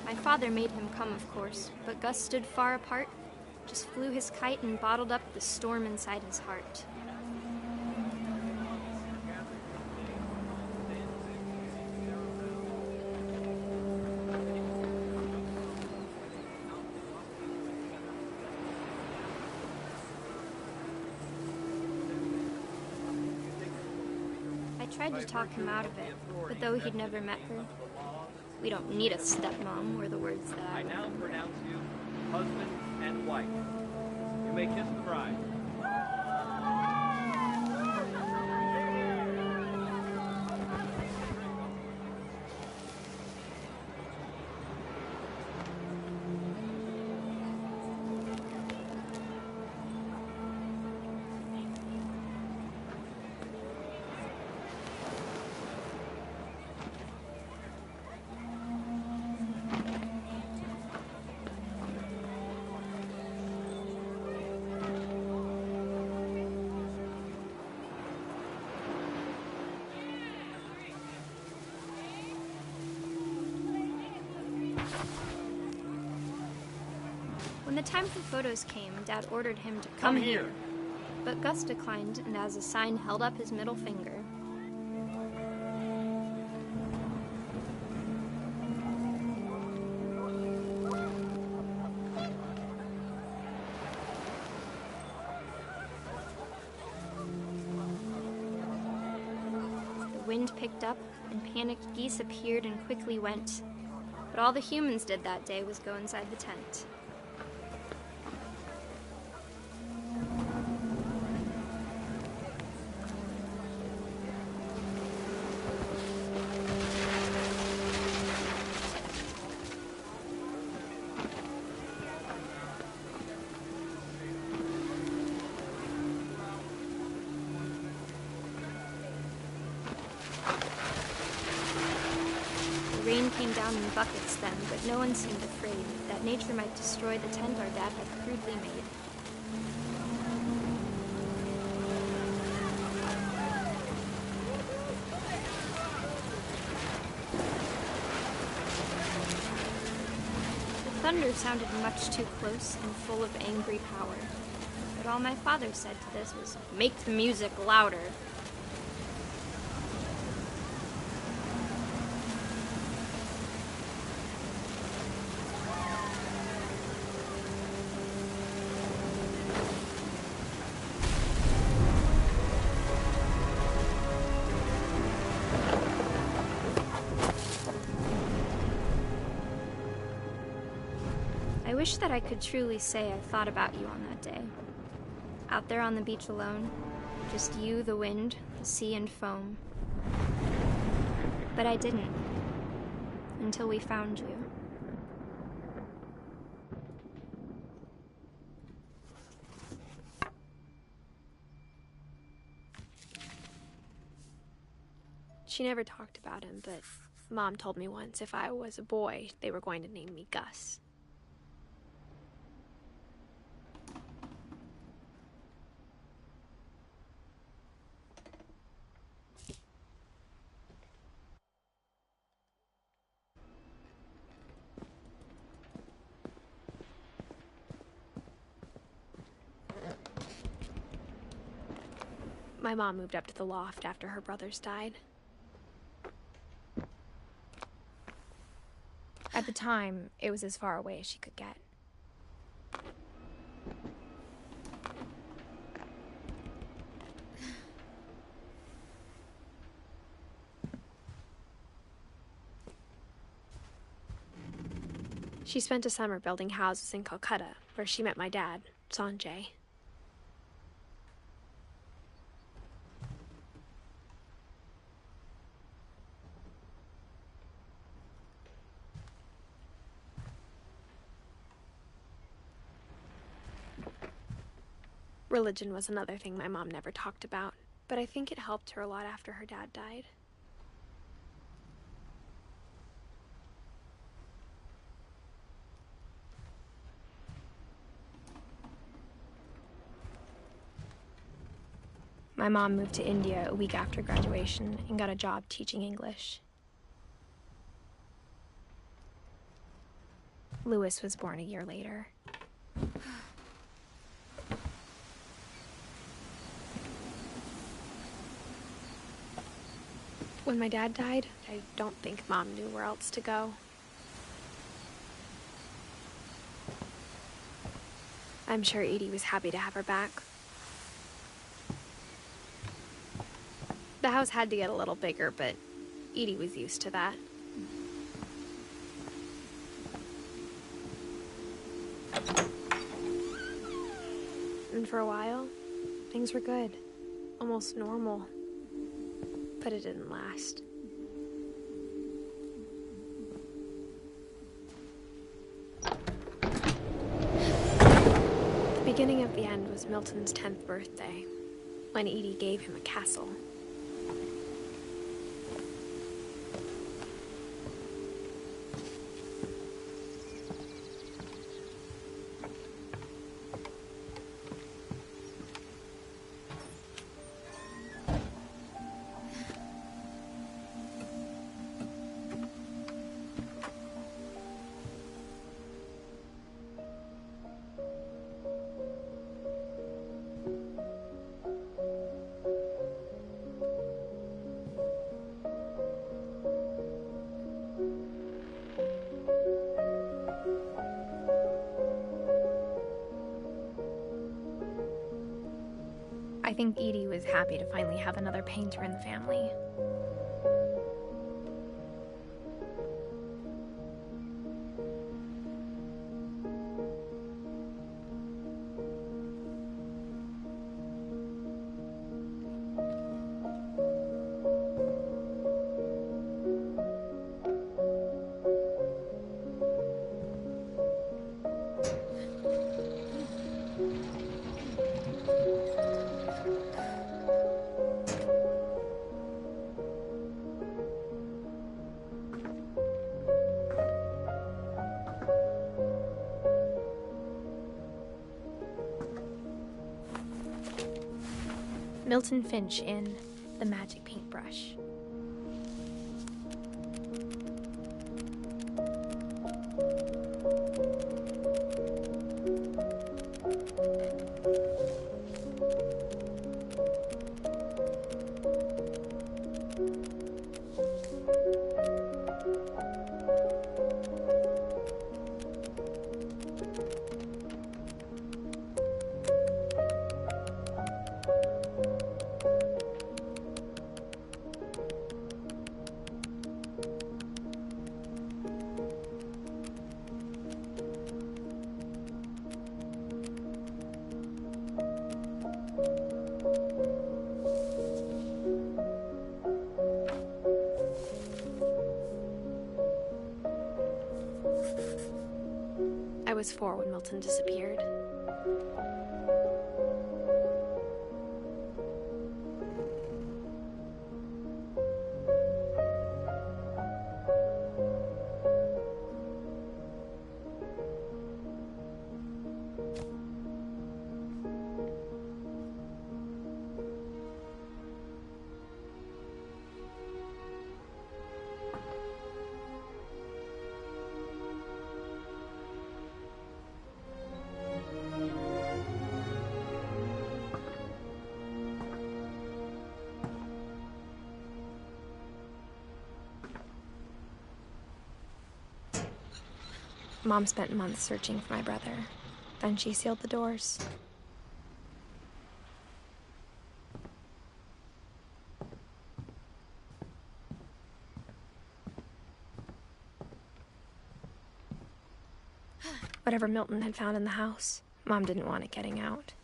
My father made him come, of course, but Gus stood far apart, just flew his kite and bottled up the storm inside his heart. I tried to talk him out of it, but though he'd never met her, "We don't need a stepmom," were the words that I
now pronounce you husband and wife. You may kiss the bride.
When the time for photos came, Dad ordered him to come here. But Gus declined, and as a sign held up his middle finger. The wind picked up, and panicked geese appeared and quickly went. But all the humans did that day was go inside the tent. The rain came down in buckets then, but no one seemed afraid that nature might destroy the tent our dad had crudely made. The thunder sounded much too close and full of angry power, but all my father said to this was, "Make the music louder." I wish that I could truly say I thought about you on that day. Out there on the beach alone, just you, the wind, the sea, and foam. But I didn't, until we found you.
She never talked about him, but Mom told me once if I was a boy, they were going to name me Gus. My mom moved up to the loft after her brothers died. At the time, it was as far away as she could get. She spent a summer building houses in Calcutta, where she met my dad, Sanjay. Religion was another thing my mom never talked about, but I think it helped her a lot after her dad died. My mom moved to India a week after graduation and got a job teaching English. Louis was born a year later. When my dad died, I don't think Mom knew where else to go. I'm sure Edie was happy to have her back. The house had to get a little bigger, but Edie was used to that. And for a while, things were good, almost normal. But it didn't last. The beginning of the end was Milton's 10th birthday, when Edie gave him a castle. I think Edie was happy to finally have another painter in the family. Milton Finch in The Magic Paintbrush. was 4 when Milton disappeared. Mom spent months searching for my brother. Then she sealed the doors. Whatever Milton had found in the house, Mom didn't want it getting out.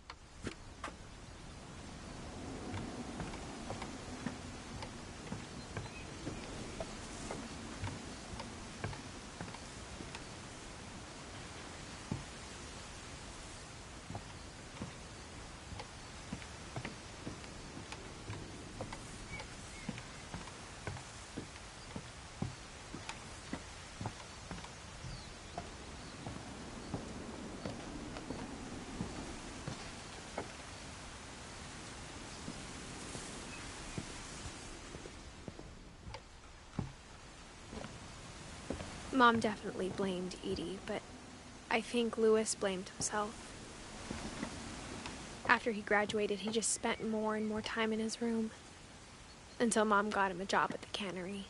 Mom definitely blamed Edie, but I think Louis blamed himself. After he graduated, he just spent more and more time in his room, until Mom got him a job at the cannery.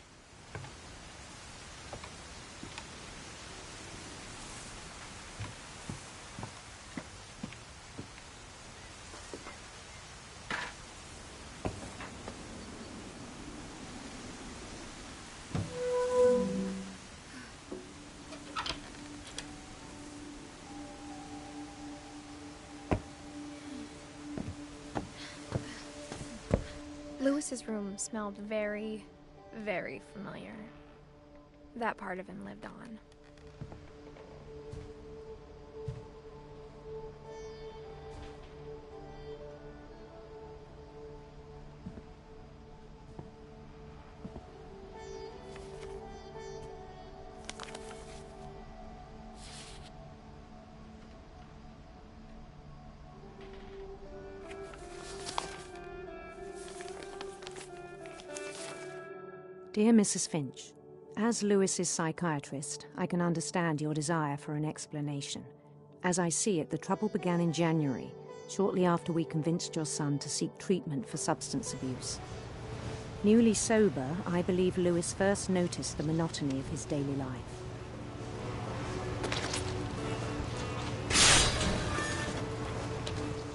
Louis's room smelled very, very familiar. That part of him lived on.
Dear Mrs. Finch, as Louis's psychiatrist, I can understand your desire for an explanation. As I see it, the trouble began in January, shortly after we convinced your son to seek treatment for substance abuse. Newly sober, I believe Louis first noticed the monotony of his daily life.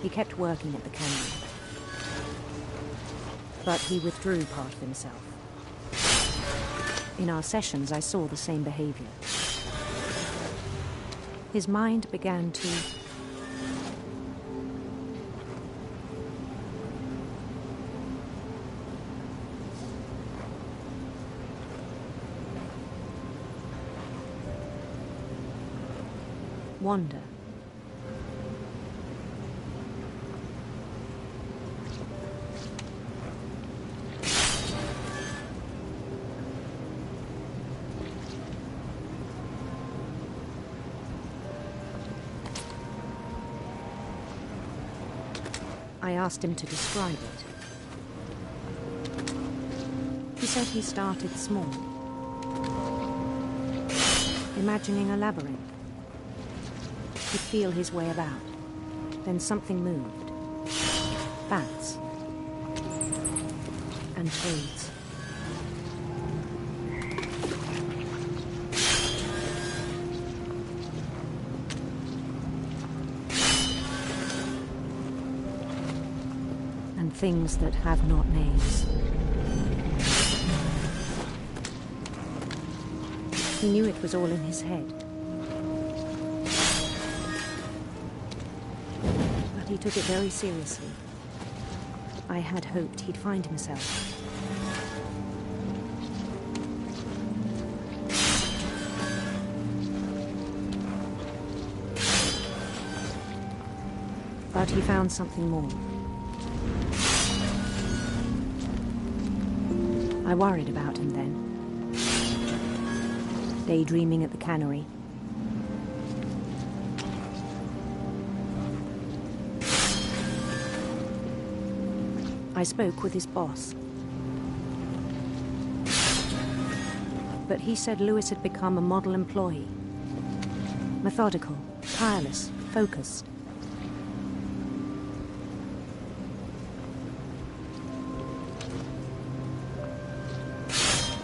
He kept working at the cannery, but he withdrew part of himself. In our sessions, I saw the same behavior. His mind began to wander. I asked him to describe it. He said he started small, imagining a labyrinth. He'd feel his way about. Then something moved. Bats. And toads. And things that have not names. He knew it was all in his head. But he took it very seriously. I had hoped he'd find himself. But he found something more. I worried about him then. Daydreaming at the cannery. I spoke with his boss. But he said Lewis had become a model employee. Methodical, tireless, focused.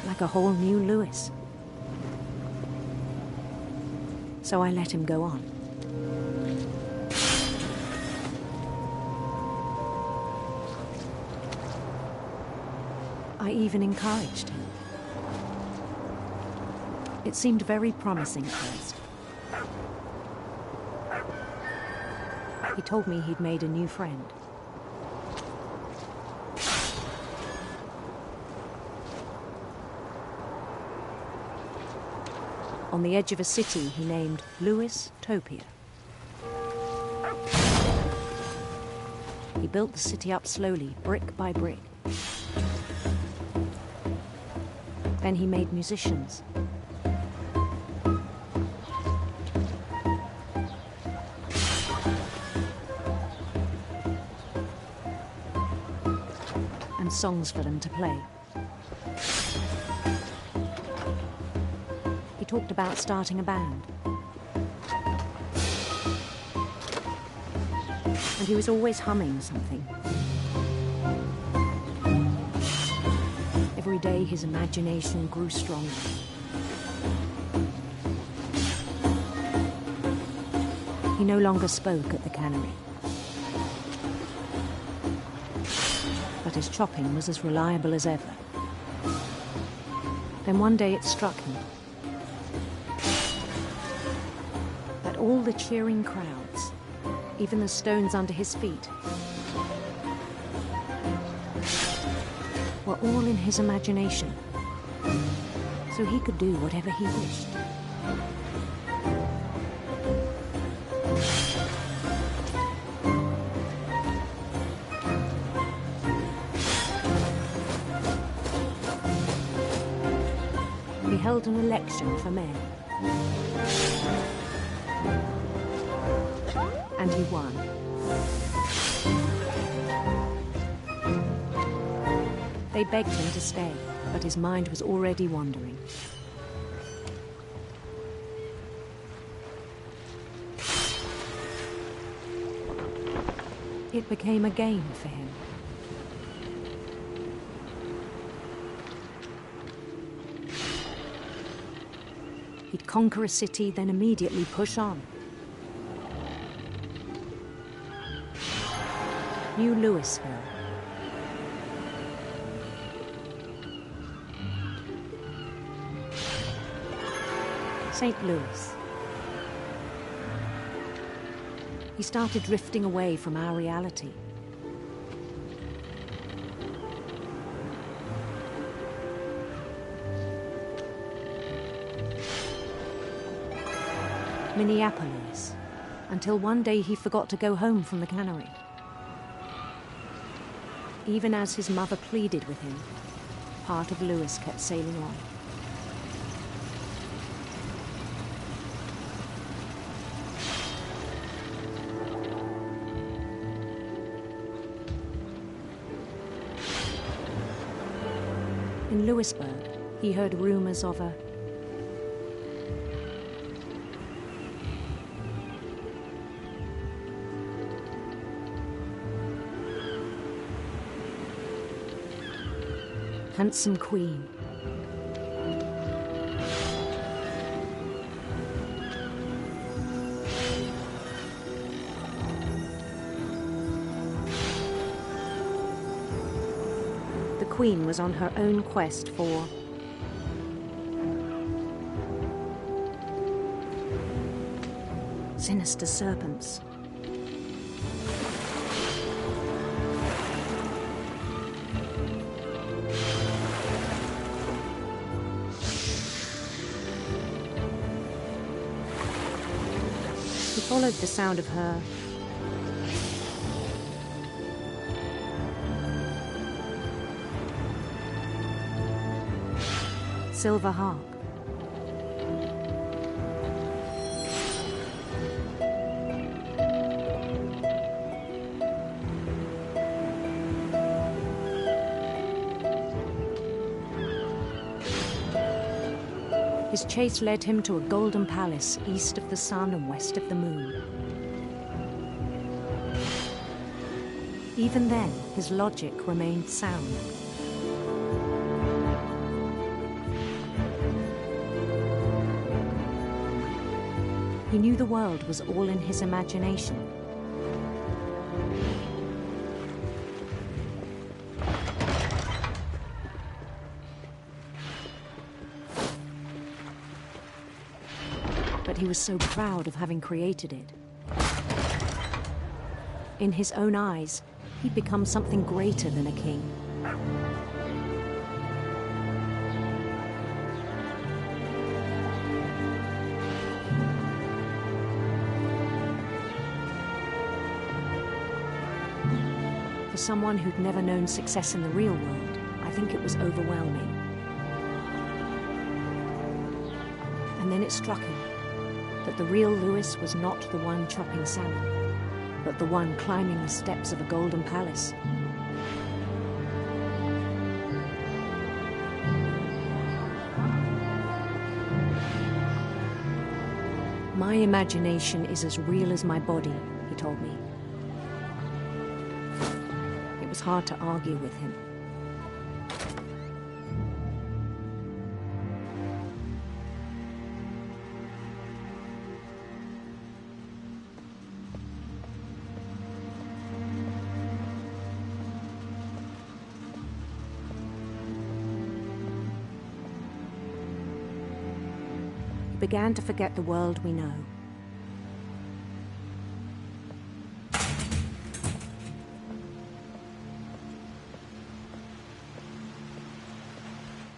Like a whole new Lewis. So I let him go on. I even encouraged him. It seemed very promising at first. He told me he'd made a new friend. On the edge of a city he named Lewis Topia. He built the city up slowly, brick by brick. Then he made musicians. And songs for them to play. He talked about starting a band. And he was always humming something. Every day his imagination grew stronger. He no longer spoke at the cannery. But his chopping was as reliable as ever. Then one day it struck him that all the cheering crowds, even the stones under his feet, were all in his imagination, so he could do whatever he wished. He held an election for mayor. And he won. They begged him to stay, but his mind was already wandering. It became a game for him. He'd conquer a city, then immediately push on. New Louisville. St. Louis. He started drifting away from our reality. Minneapolis, until one day he forgot to go home from the cannery. Even as his mother pleaded with him, part of Lewis kept sailing on. In Lewisburg, he heard rumors of a handsome queen. The queen was on her own quest for sinister serpents. He followed the sound of her silver harp. His chase led him to a golden palace east of the sun and west of the moon. Even then, his logic remained sound. He knew the world was all in his imagination. But he was so proud of having created it. In his own eyes, he'd become something greater than a king. For someone who'd never known success in the real world, I think it was overwhelming. And then it struck him that the real Lewis was not the one chopping salmon, but the one climbing the steps of a golden palace. My imagination is as real as my body, he told me. It was hard to argue with him. He began to forget the world we know.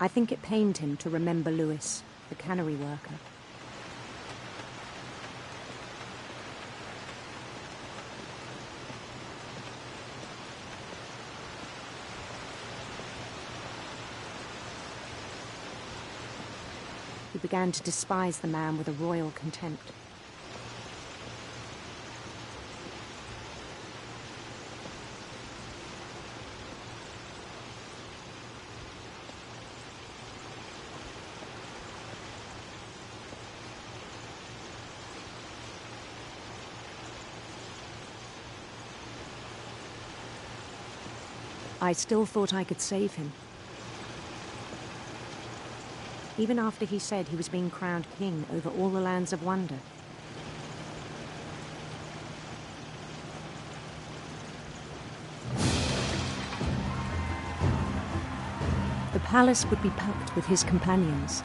I think it pained him to remember Lewis, the cannery worker. He began to despise the man with a royal contempt. I still thought I could save him. Even after he said he was being crowned king over all the lands of wonder. The palace would be packed with his companions.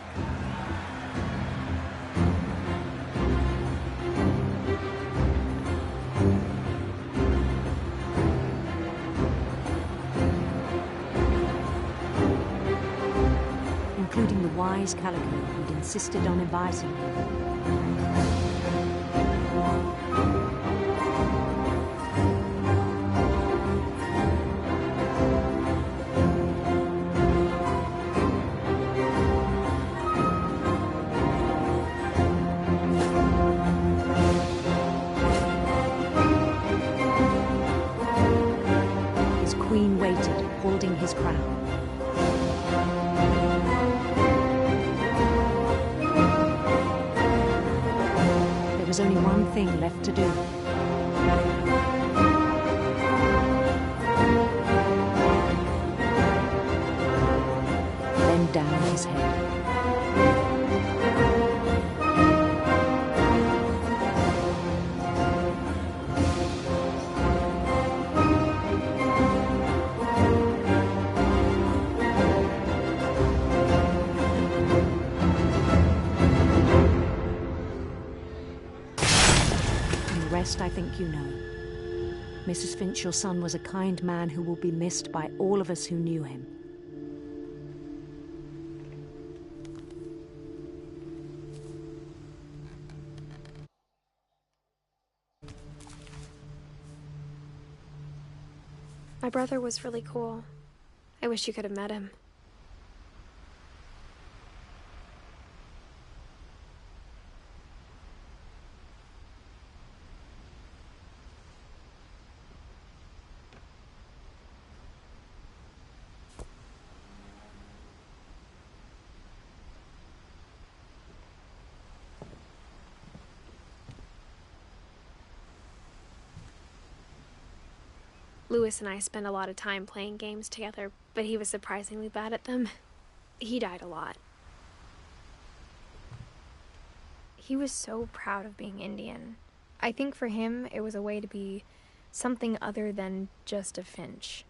Including the wise Calico who'd insisted on advising him. His queen waited, holding his crown. There was only one thing left to do. Bend down his head. I think you know. Mrs. Finch, your son was a kind man who will be missed by all of us who knew him.
My brother was really cool. I wish you could have met him. Lewis and I spent a lot of time playing games together, but he was surprisingly bad at them. He died a lot. He was so proud of being Indian. I think for him, it was a way to be something other than just a Finch.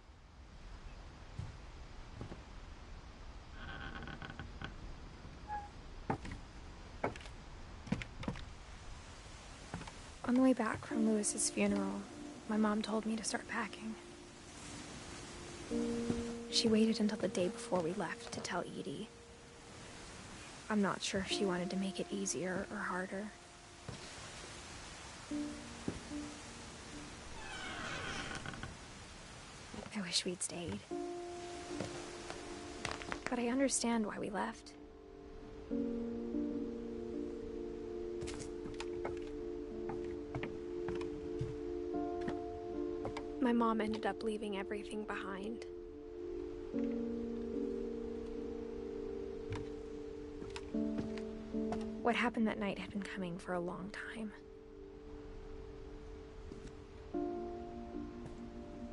On the way back from Lewis's funeral, my mom told me to start packing. She waited until the day before we left to tell Edie. I'm not sure if she wanted to make it easier or harder. I wish we'd stayed. But I understand why we left. My mom ended up leaving everything behind. What happened that night had been coming for a long time.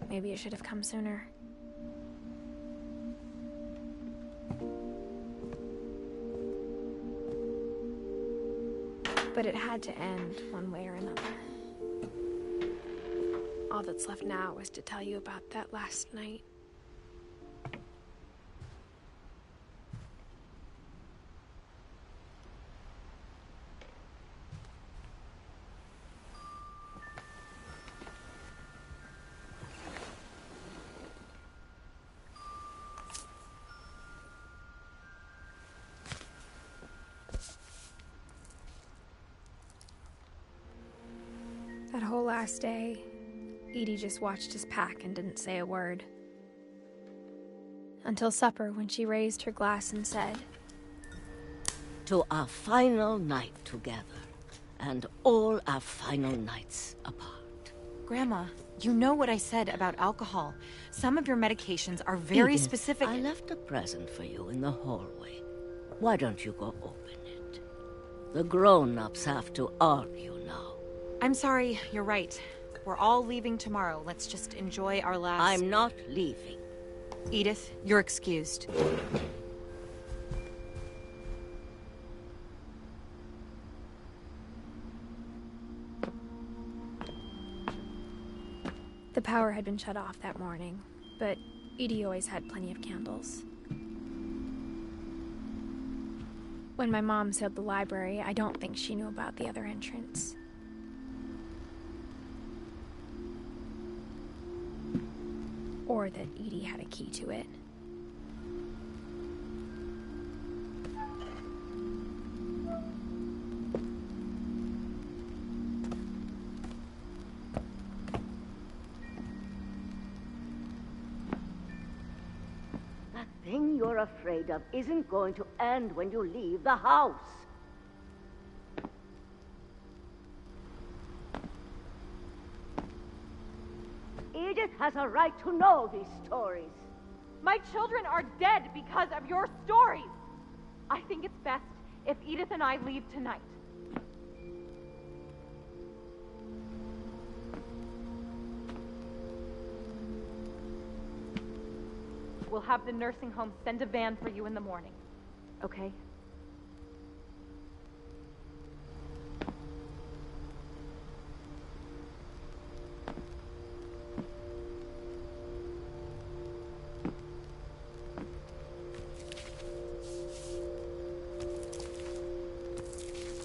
Maybe it should have come sooner. But it had to end one way or another. All that's left now is to tell you about that last night. That whole last day, Edie just watched us pack and didn't say a word. Until supper, when she raised her glass and said,
"To our final night together, and all our final nights apart."
Grandma, you know what I said about alcohol. Some of your medications are very
Edith,
specific.
I left a present for you in the hallway. Why don't you go open it? The grown-ups have to argue now.
I'm sorry, you're right. We're all leaving tomorrow. Let's just enjoy our last...
I'm not leaving.
Edith, you're excused.
The power had been shut off that morning, but Edie always had plenty of candles. When my mom sealed the library, I don't think she knew about the other entrance. Or that Edie had a key to it.
That thing you're afraid of isn't going to end when you leave the house. Edith has a right to know these stories.
My children are dead because of your stories. I think it's best if Edith and I leave tonight. We'll have the nursing home send a van for you in the morning, okay?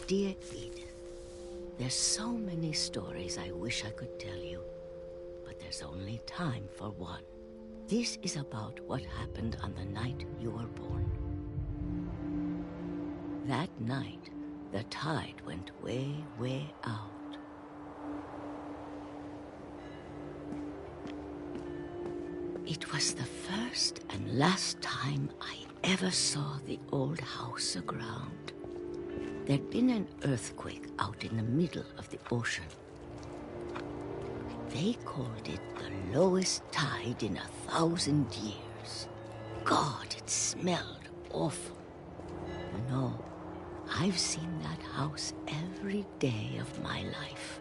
Dear Edith, there's so many stories I wish I could tell you, but there's only time for one. This is about what happened on the night you were born. That night, the tide went way, way out. It was the first and last time I ever saw the old house aground. There'd been an earthquake out in the middle of the ocean. They called it the lowest tide in 1,000 years. God, it smelled awful. No, I've seen that house every day of my life.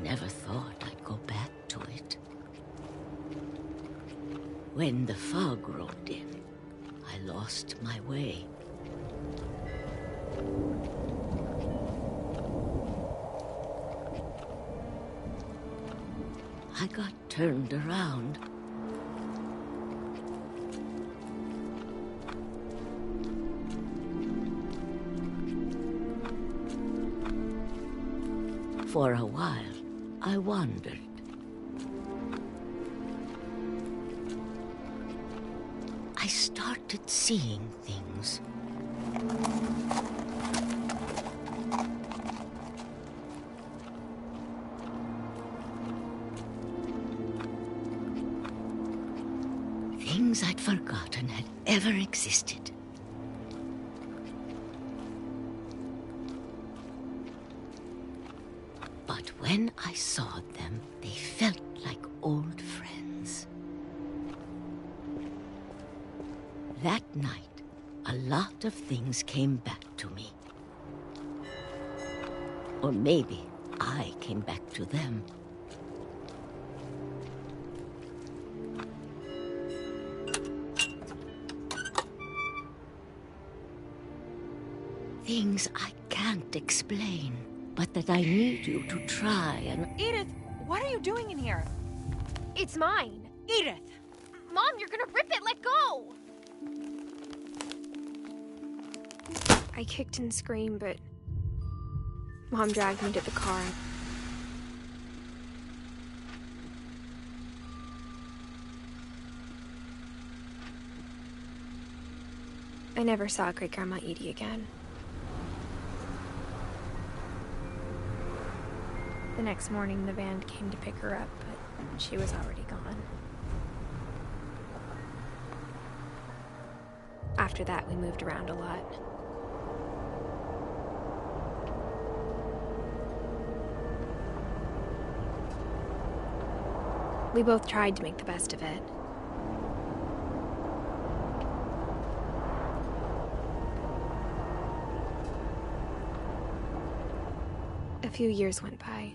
never thought I'd go back to it. When the fog rolled in, I lost my way. I got turned around. For a while, I wandered. I started seeing things. Things I'd forgotten had ever existed. But when I saw them, they felt like old friends. That night, a lot of things came back to me. Or maybe I came back to them. Things I can't explain, but that I need you to try and...
Edith, what are you doing in here?
It's mine.
Edith!
Mom, you're gonna rip it! Let go! I kicked and screamed, but Mom dragged me to the car. I never saw Great-Grandma Edie again. The next morning, the van came to pick her up, but she was already gone. After that, we moved around a lot. We both tried to make the best of it. A few years went by.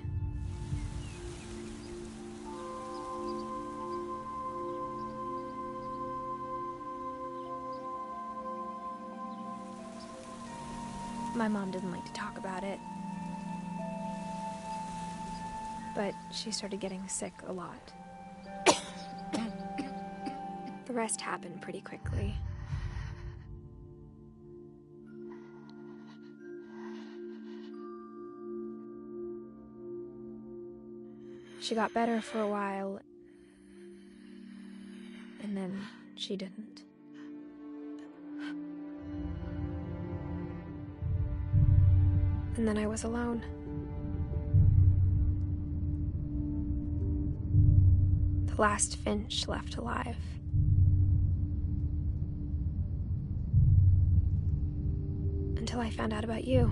My mom didn't like to talk about it, but she started getting sick a lot. The rest happened pretty quickly. She got better for a while, and then she didn't. And then I was alone. The last Finch left alive. Until I found out about you.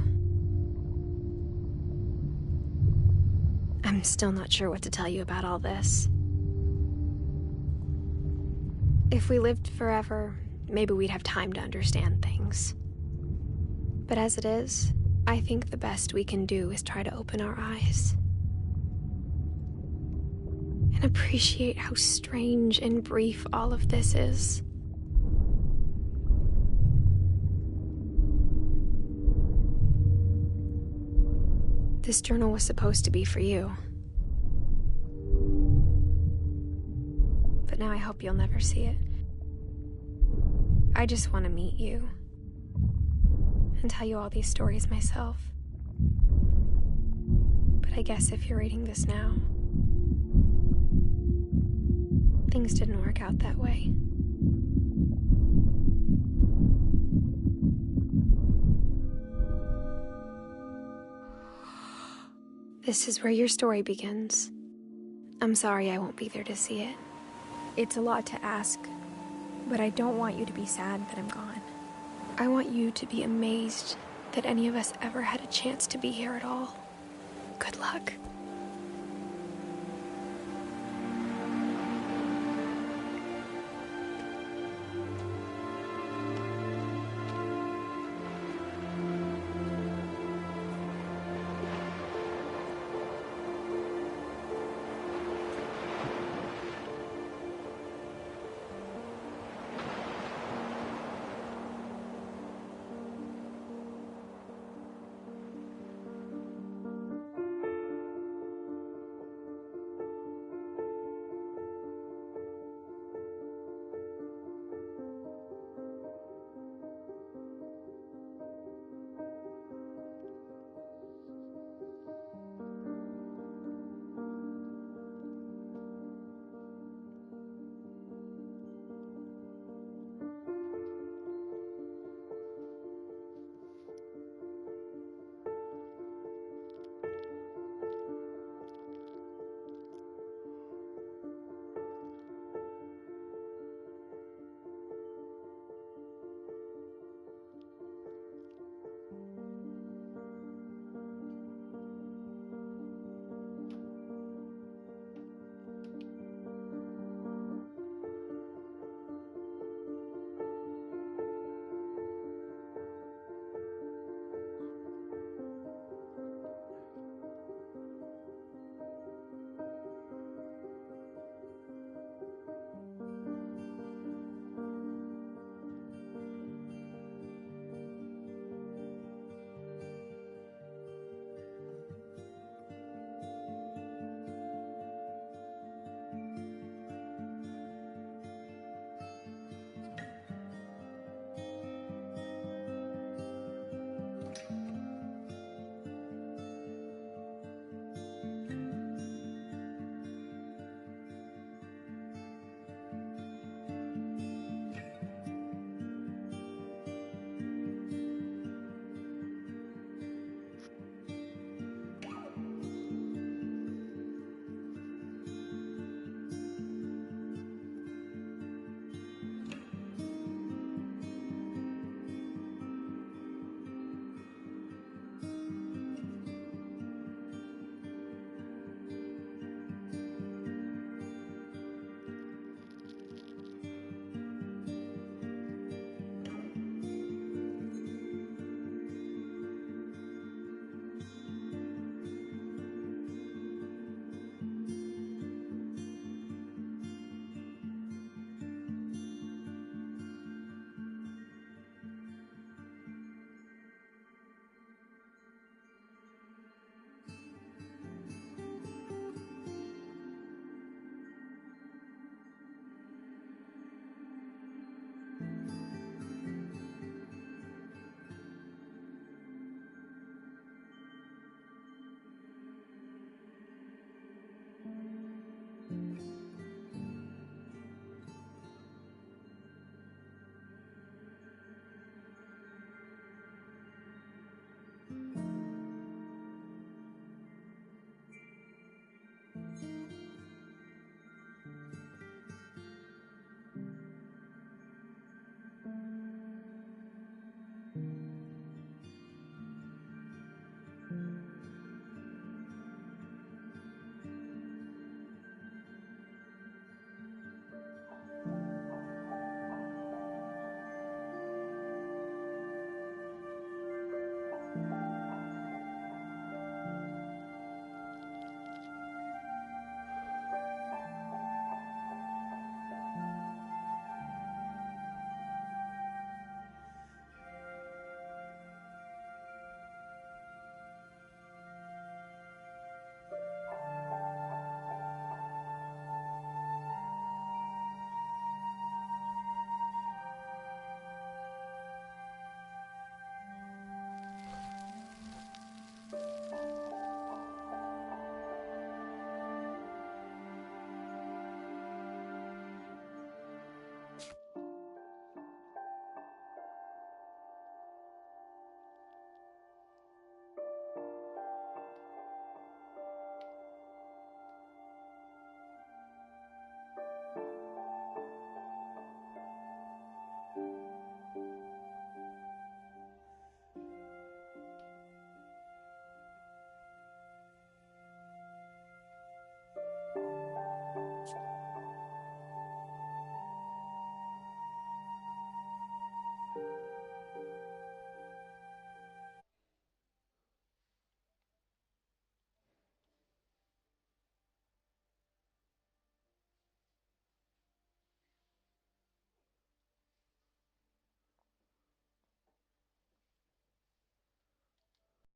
I'm still not sure what to tell you about all this. If we lived forever, maybe we'd have time to understand things. But as it is, I think the best we can do is try to open our eyes. And appreciate how strange and brief all of this is. This journal was supposed to be for you. But now I hope you'll never see it. I just want to meet you. And tell you all these stories myself. But I guess if you're reading this now, things didn't work out that way. This is where your story begins. I'm sorry I won't be there to see it. It's a lot to ask, but I don't want you to be sad that I'm gone. I want you to be amazed that any of us ever had a chance to be here at all. Good luck.